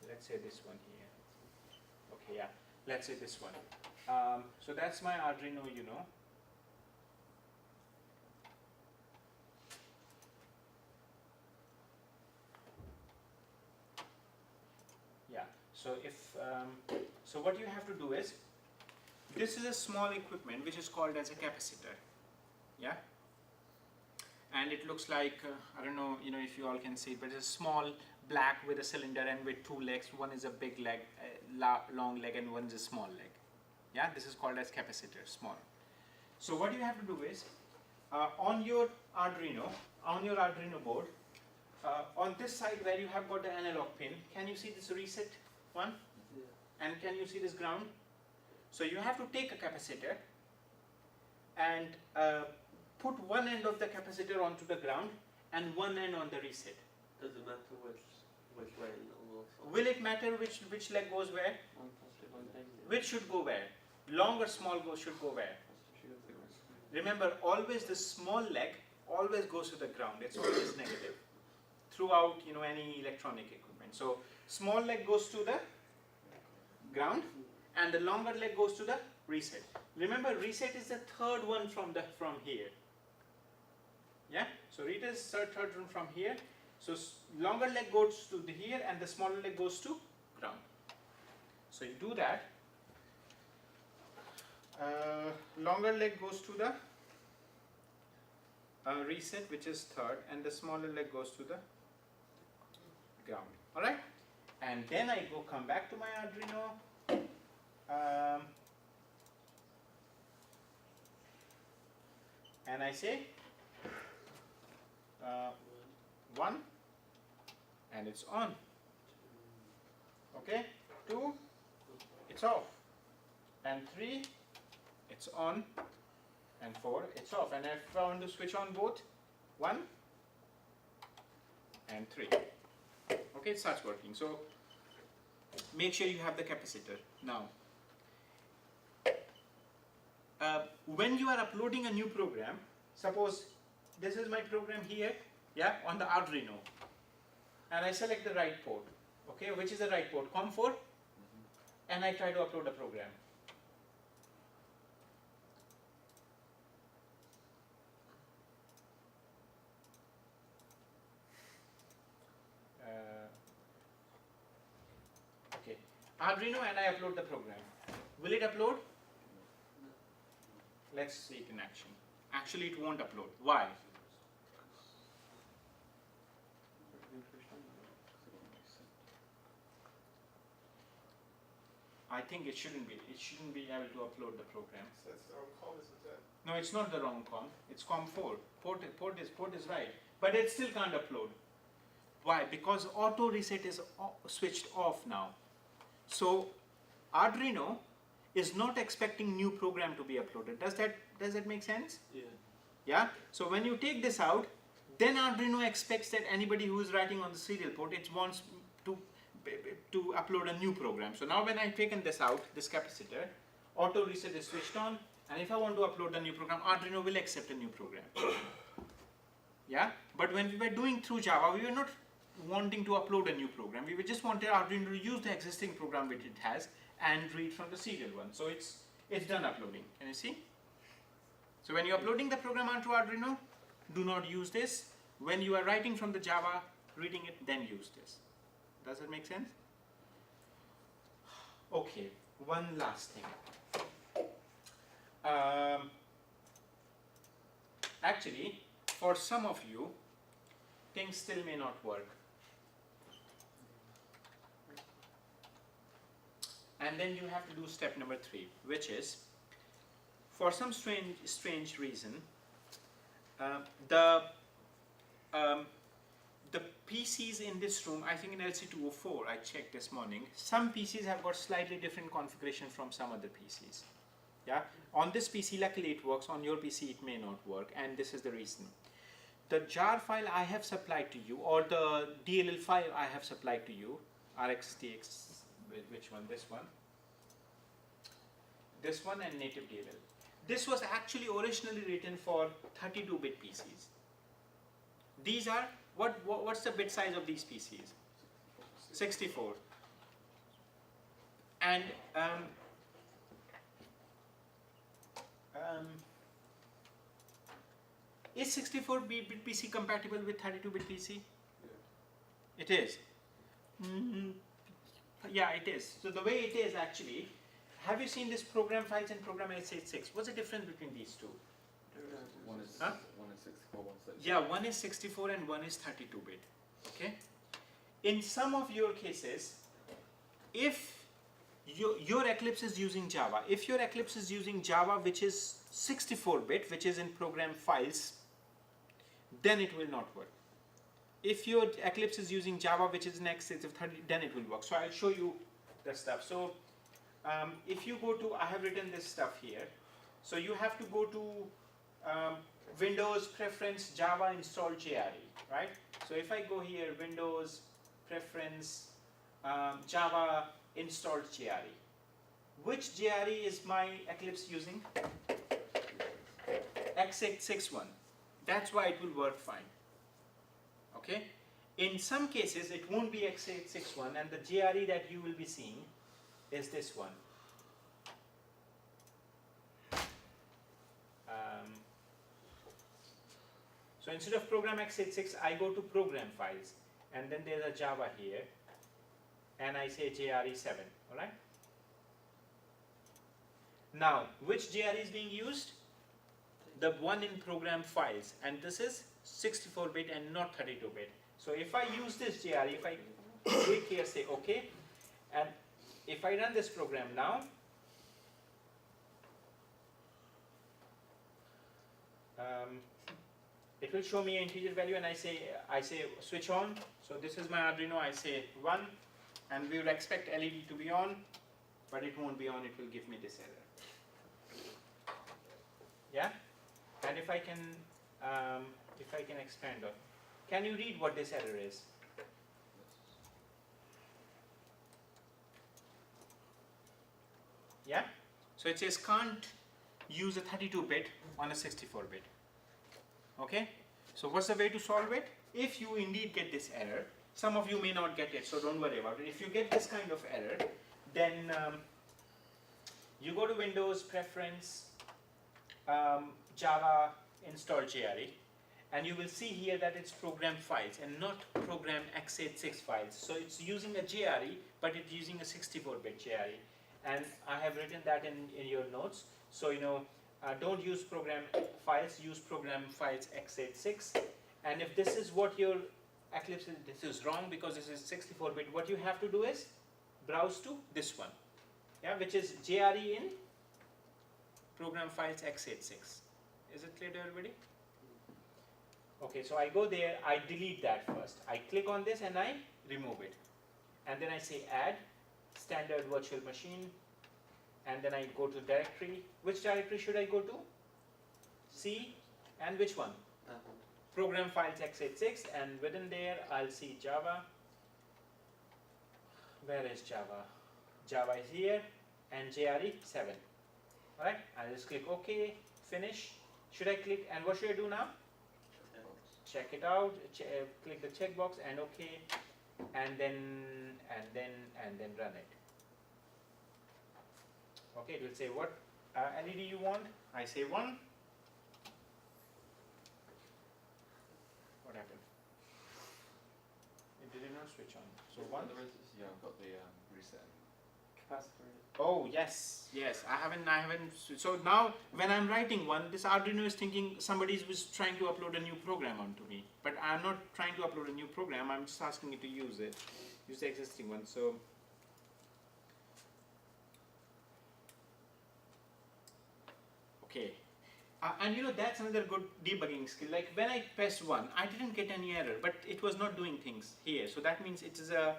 Let's say this one here. Okay, yeah, let's say this one. So that's my Arduino Yeah, so so what you have to do is, this is a small equipment which is called as a capacitor. Yeah, and it looks like I don't know if you all can see it, but it's a small black with a cylinder and with 2 legs. One is a big leg, long leg, and one is a small leg. Yeah, this is called as capacitor, small. So what you have to do is, on your Arduino board, on this side where you have got the analog pin, can you see this reset one? Yeah. And can you see this ground? So you have to take a capacitor and put one end of the capacitor onto the ground and one end on the reset. Does it matter which way it will go? Will it matter which leg goes where? One positive, one negative. Which should go where? Long or small should go where? Remember, always the small leg always goes to the ground. It's always negative throughout any electronic equipment. So small leg goes to the ground and the longer leg goes to the reset. Remember, reset is the third one from here. Yeah, so reset is third one from here. So longer leg goes to here and the smaller leg goes to ground. So you do that. Longer leg goes to the reset, which is third, and the smaller leg goes to the ground. All right, and then I come back to my Arduino. And I say 1, and it's on. Okay, 2, it's off, and 3, it's on, and 4, it's off. And if I want to switch on both, 1 and 3, okay, it starts working. So make sure you have the capacitor. Now when you are uploading a new program, suppose this is my program here, yeah, on the Arduino, and I select the right port. Okay, which is the right port? COM4. And I try to upload a program. Arduino and I upload the program. Will it upload? Let's see it in action. Actually, it won't upload. Why? I think it shouldn't be. It shouldn't be able to upload the program. So it's the wrong com, isn't it? No, it's not the wrong com. It's COM4. Port is right, but it still can't upload. Why? Because auto reset is switched off now. So Arduino is not expecting new program to be uploaded. Does that make sense? Yeah. Yeah. So when you take this out, then Arduino expects that anybody who is writing on the serial port, it wants to upload a new program. So now when I've taken this out, this capacitor, auto reset is switched on, and if I want to upload a new program, Arduino will accept a new program. Yeah. But when we were doing through Java, we were not wanting to upload a new program. We just wanted Arduino to use the existing program which it has and read from the serial one. So it's done uploading. Can you see? So when you're uploading the program onto Arduino, do not use this. When you are writing from the Java, reading it, then use this. Does that make sense? Okay, one last thing. Actually, for some of you, things still may not work. And then you have to do step number 3, which is, for some strange reason, the PCs in this room, I think in LC204, I checked this morning, some PCs have got slightly different configuration from some other PCs. Yeah, on this PC, luckily it works. On your PC, it may not work, and this is the reason. The jar file I have supplied to you, or the DLL file I have supplied to you, RxTX, which one? This one. This one and native DLL. This was actually originally written for 32-bit PCs. These are, what's the bit size of these PCs? 64. And is 64-bit PC compatible with 32-bit PC? Yeah. It is. Yeah, it is. So the way it is actually, have you seen this program files and program x86? What's the difference between these two? One is Huh? 64, one's 32. Yeah, one is 64 and one is 32-bit. Okay. In some of your cases, if your Eclipse is using Java, if your Eclipse is using Java which is 64-bit, which is in program files, then it will not work. If your Eclipse is using Java which is in x86, then it will work. So I'll show you the stuff. So if you go to, I have written this stuff here. So you have to go to Windows Preference Java Install JRE, right? So if I go here, Windows Preference Java Install JRE. Which JRE is my Eclipse using? x861. That's why it will work fine. Okay? In some cases, it won't be x861, and the JRE that you will be seeing is this one. So instead of program x86, I go to program files, and then there's a Java here, and I say JRE7, alright? Now, which JRE is being used? The one in program files, and this is 64-bit and not 32-bit. So if I use this JRE, if I click here, say OK, and if I run this program now, it will show me an integer value, and I say switch on. So this is my Arduino. I say 1, and we would expect LED to be on, but it won't be on. It will give me this error. Yeah, and if I can expand on, can you read what this error is? Yeah, so it says can't use a 32-bit on a 64-bit. Okay, so what's the way to solve it? If you indeed get this error, some of you may not get it, so don't worry about it. If you get this kind of error, then you go to Windows Preference, Java Install JRE, and you will see here that it's program files and not program x86 files. So it's using a JRE, but it's using a 64-bit JRE. And I have written that in your notes. So, don't use program files, use program files x86. And if this is what your Eclipse is, this is wrong because this is 64-bit. What you have to do is browse to this one, yeah, which is JRE in program files x86. Is it clear to everybody? Okay, so I go there, I delete that first. I click on this and I remove it. And then I say add standard virtual machine, and then I go to directory. Which directory should I go to? C, and which one? That one. Program files x86, and within there I'll see Java. Where is Java? Java is here, and JRE 7. Alright, I'll just click OK, finish. Should I click, and what should I do now? Check it out, click the checkbox and OK, and then run it. Okay, it will say what LED you want. I say 1. What happened? It did not switch on. So 1. Yeah, I've got the reset. Capacitor. Oh yes, I haven't. So now when I'm writing one, this Arduino is thinking somebody was trying to upload a new program onto me, but I'm not trying to upload a new program. I'm just asking it to use the existing one. So okay, and that's another good debugging skill. Like when I press 1, I didn't get any error, but it was not doing things here. So that means it is a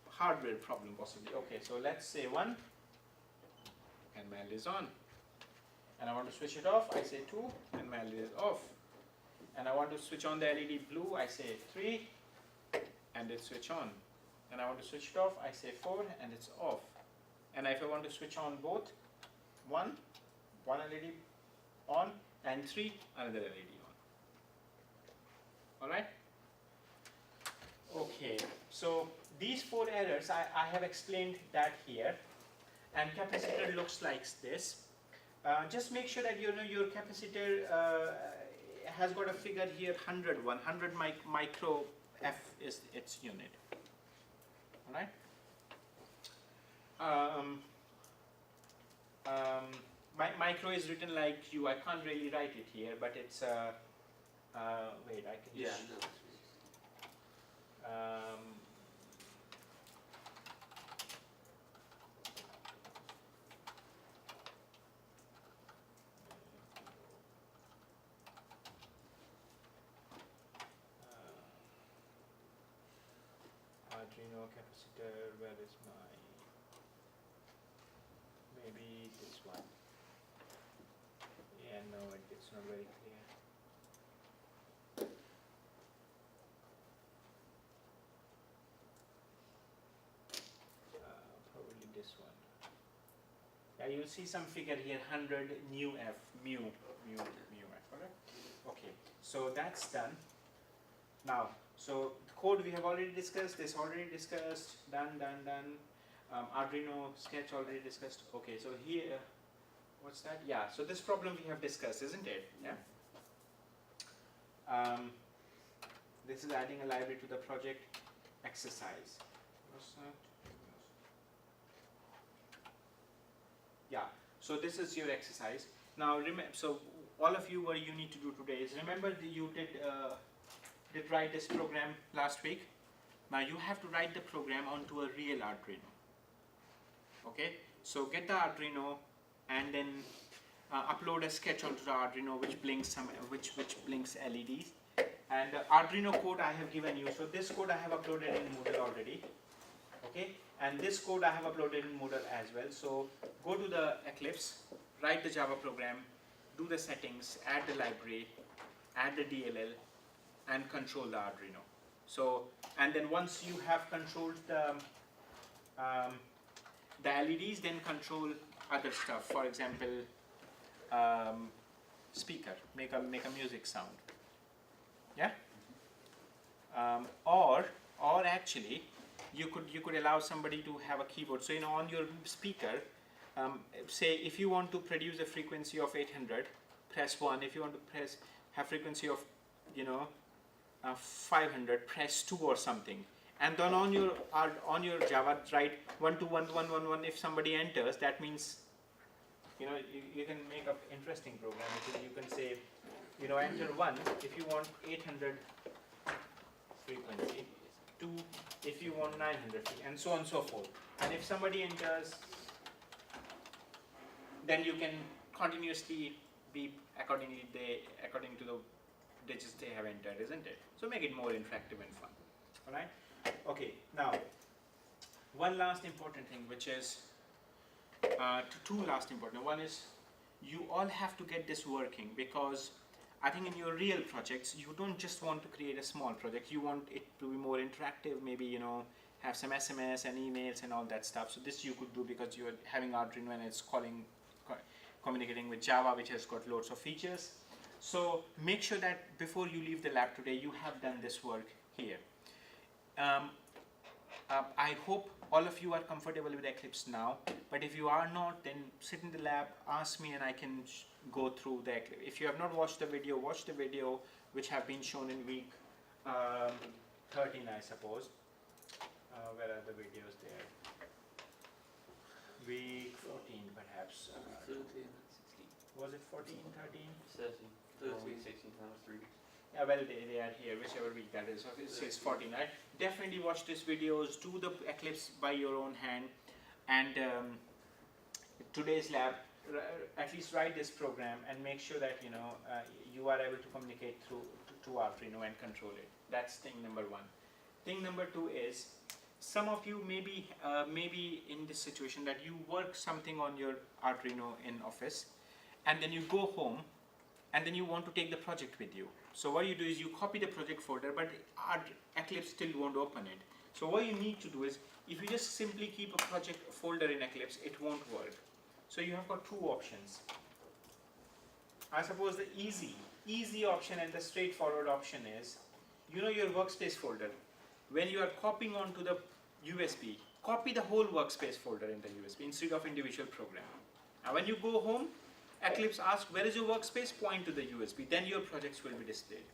hardware problem possibly. Okay, so let's say 1, and my LED is on, and I want to switch it off. I say 2, and my LED is off, and I want to switch on the LED blue. I say 3, and it switch on, and I want to switch it off. I say 4, and it's off. And if I want to switch on both, one LED on, and 3, another LED on. All right. Okay, so these 4 errors, I have explained that here, and capacitor looks like this. Just make sure that your capacitor has got a figure here, 100 micro F is its unit. All right. Micro is written like U. I can't really write it here, but it's wait, I can Yeah, just. no. Arduino capacitor, where is maybe this one. Yeah, no, it's not very clear. Probably this one. Yeah, you'll see some figure here, 100 mu F, mu F, alright? Okay, so that's done. Now, so the code we have already discussed, this already discussed, done. Arduino sketch already discussed. Okay, so here, what's that? Yeah, so this problem we have discussed, isn't it? Yeah. This is adding a library to the project exercise. What's that? Yeah, so this is your exercise. Now remember, so all of you, what you need to do today is remember that you did write this program last week. Now you have to write the program onto a real Arduino. Okay, so get the Arduino and then upload a sketch onto the Arduino which blinks blinks LEDs. And Arduino code I have given you. So this code I have uploaded in Moodle already. Okay, and this code I have uploaded in Moodle as well. So go to the Eclipse, write the Java program, do the settings, add the library, add the DLL, and control the Arduino. So, and then once you have controlled the LEDs, then control other stuff. For example, speaker, make a music sound. Yeah. Or actually, you could allow somebody to have a keyboard. So on your speaker, say if you want to produce a frequency of 800, press 1. If you want to have frequency of you know, 500, press 2 or something. And then on your Java, write 121111. If somebody enters, that means, you know, you can make an interesting program. You can say, you know, enter 1 if you want 800 frequency, 2 if you want 900, and so on and so forth. And if somebody enters, then you can continuously beep according to the digits they have entered, isn't it? So make it more interactive and fun. All right. Okay. Now, one last important thing, which is two last important. One is you all have to get this working, because I think in your real projects you don't just want to create a small project. You want it to be more interactive. Maybe, you know, have some SMS and emails and all that stuff. So this you could do because you are having Arduino and it's communicating with Java, which has got loads of features. So make sure that before you leave the lab today, you have done this work here. I hope all of you are comfortable with Eclipse now, but if you are not, then sit in the lab, ask me, and I can go through the Eclipse. If you have not watched the video, watch the video which have been shown in week 13, I suppose. Where are the videos there? Week 14 perhaps. 13 and 16. Was it 14, 13? 13, 16 times 3 weeks. Yeah, well, they are here, whichever week that is. So it says 14, right? Definitely watch these videos, do the Eclipse by your own hand, and today's lab, at least write this program and make sure that, you know, you are able to communicate to Arduino and control it. That's thing number one. Thing number two is, some of you may be in this situation that you work something on your Arduino in office, and then you go home, and then you want to take the project with you. So what you do is you copy the project folder, but Eclipse still won't open it. So what you need to do is, if you just simply keep a project folder in Eclipse, it won't work. So you have got two options. I suppose the easy option and the straightforward option is, you know, your workspace folder. When you are copying onto the USB, copy the whole workspace folder in the USB instead of individual program. Now when you go home, Eclipse asks, where is your workspace? Point to the USB, then your projects will be displayed.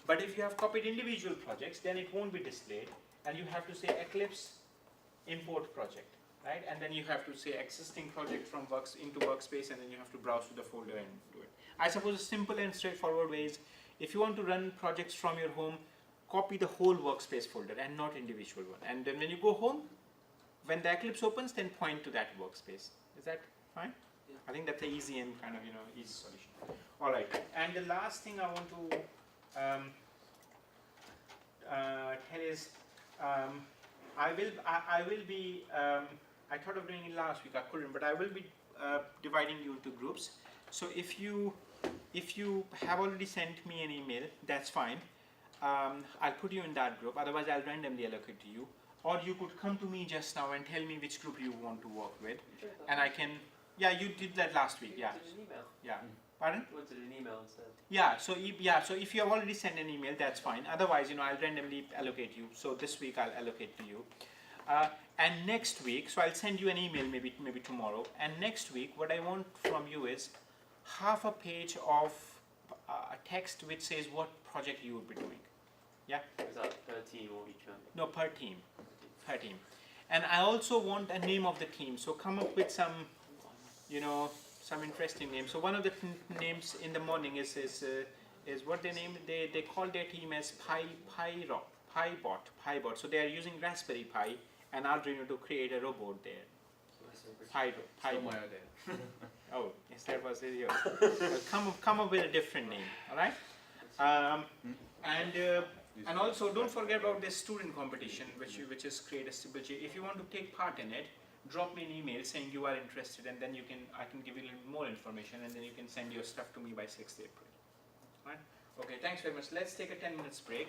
But if you have copied individual projects, then it won't be displayed, and you have to say Eclipse import project, right? And then you have to say existing project from into workspace, and then you have to browse to the folder and do it. I suppose a simple and straightforward way is, if you want to run projects from your home, copy the whole workspace folder and not individual one. And then when you go home, when the Eclipse opens, then point to that workspace. Is that fine? I think that's an easy and kind of, you know, easy solution. All right. And the last thing I want to tell is, I will be. I thought of doing it last week. I couldn't, but I will be dividing you into groups. So if you have already sent me an email, that's fine. I'll put you in that group. Otherwise, I'll randomly allocate to you. Or you could come to me just now and tell me which group you want to work with, and I can. Yeah, you did that last week. Yeah. Did an email. Yeah. Pardon? What did an email instead? Yeah. So if you have already sent an email, that's fine. Otherwise, you know, I'll randomly allocate you. So this week I'll allocate to you, and next week. So I'll send you an email maybe tomorrow. And next week, what I want from you is half a page of a text which says what project you would be doing. Yeah. Is that per team or each one? No, per team. Per team. And I also want a name of the team. So come up with some, you know, some interesting names. So one of the names in the morning is what they name. They call their team as Pibot. So they are using Raspberry Pi and Arduino to create a robot there. Pibot. Oh, yes, that was it. Come up with a different name. All right. And also don't forget about this student competition, which is create a stable G. If you want to take part in it, drop me an email saying you are interested, and then I can give you a little more information, and then you can send your stuff to me by 6th April. Right? Okay, thanks very much. Let's take a 10 minutes break.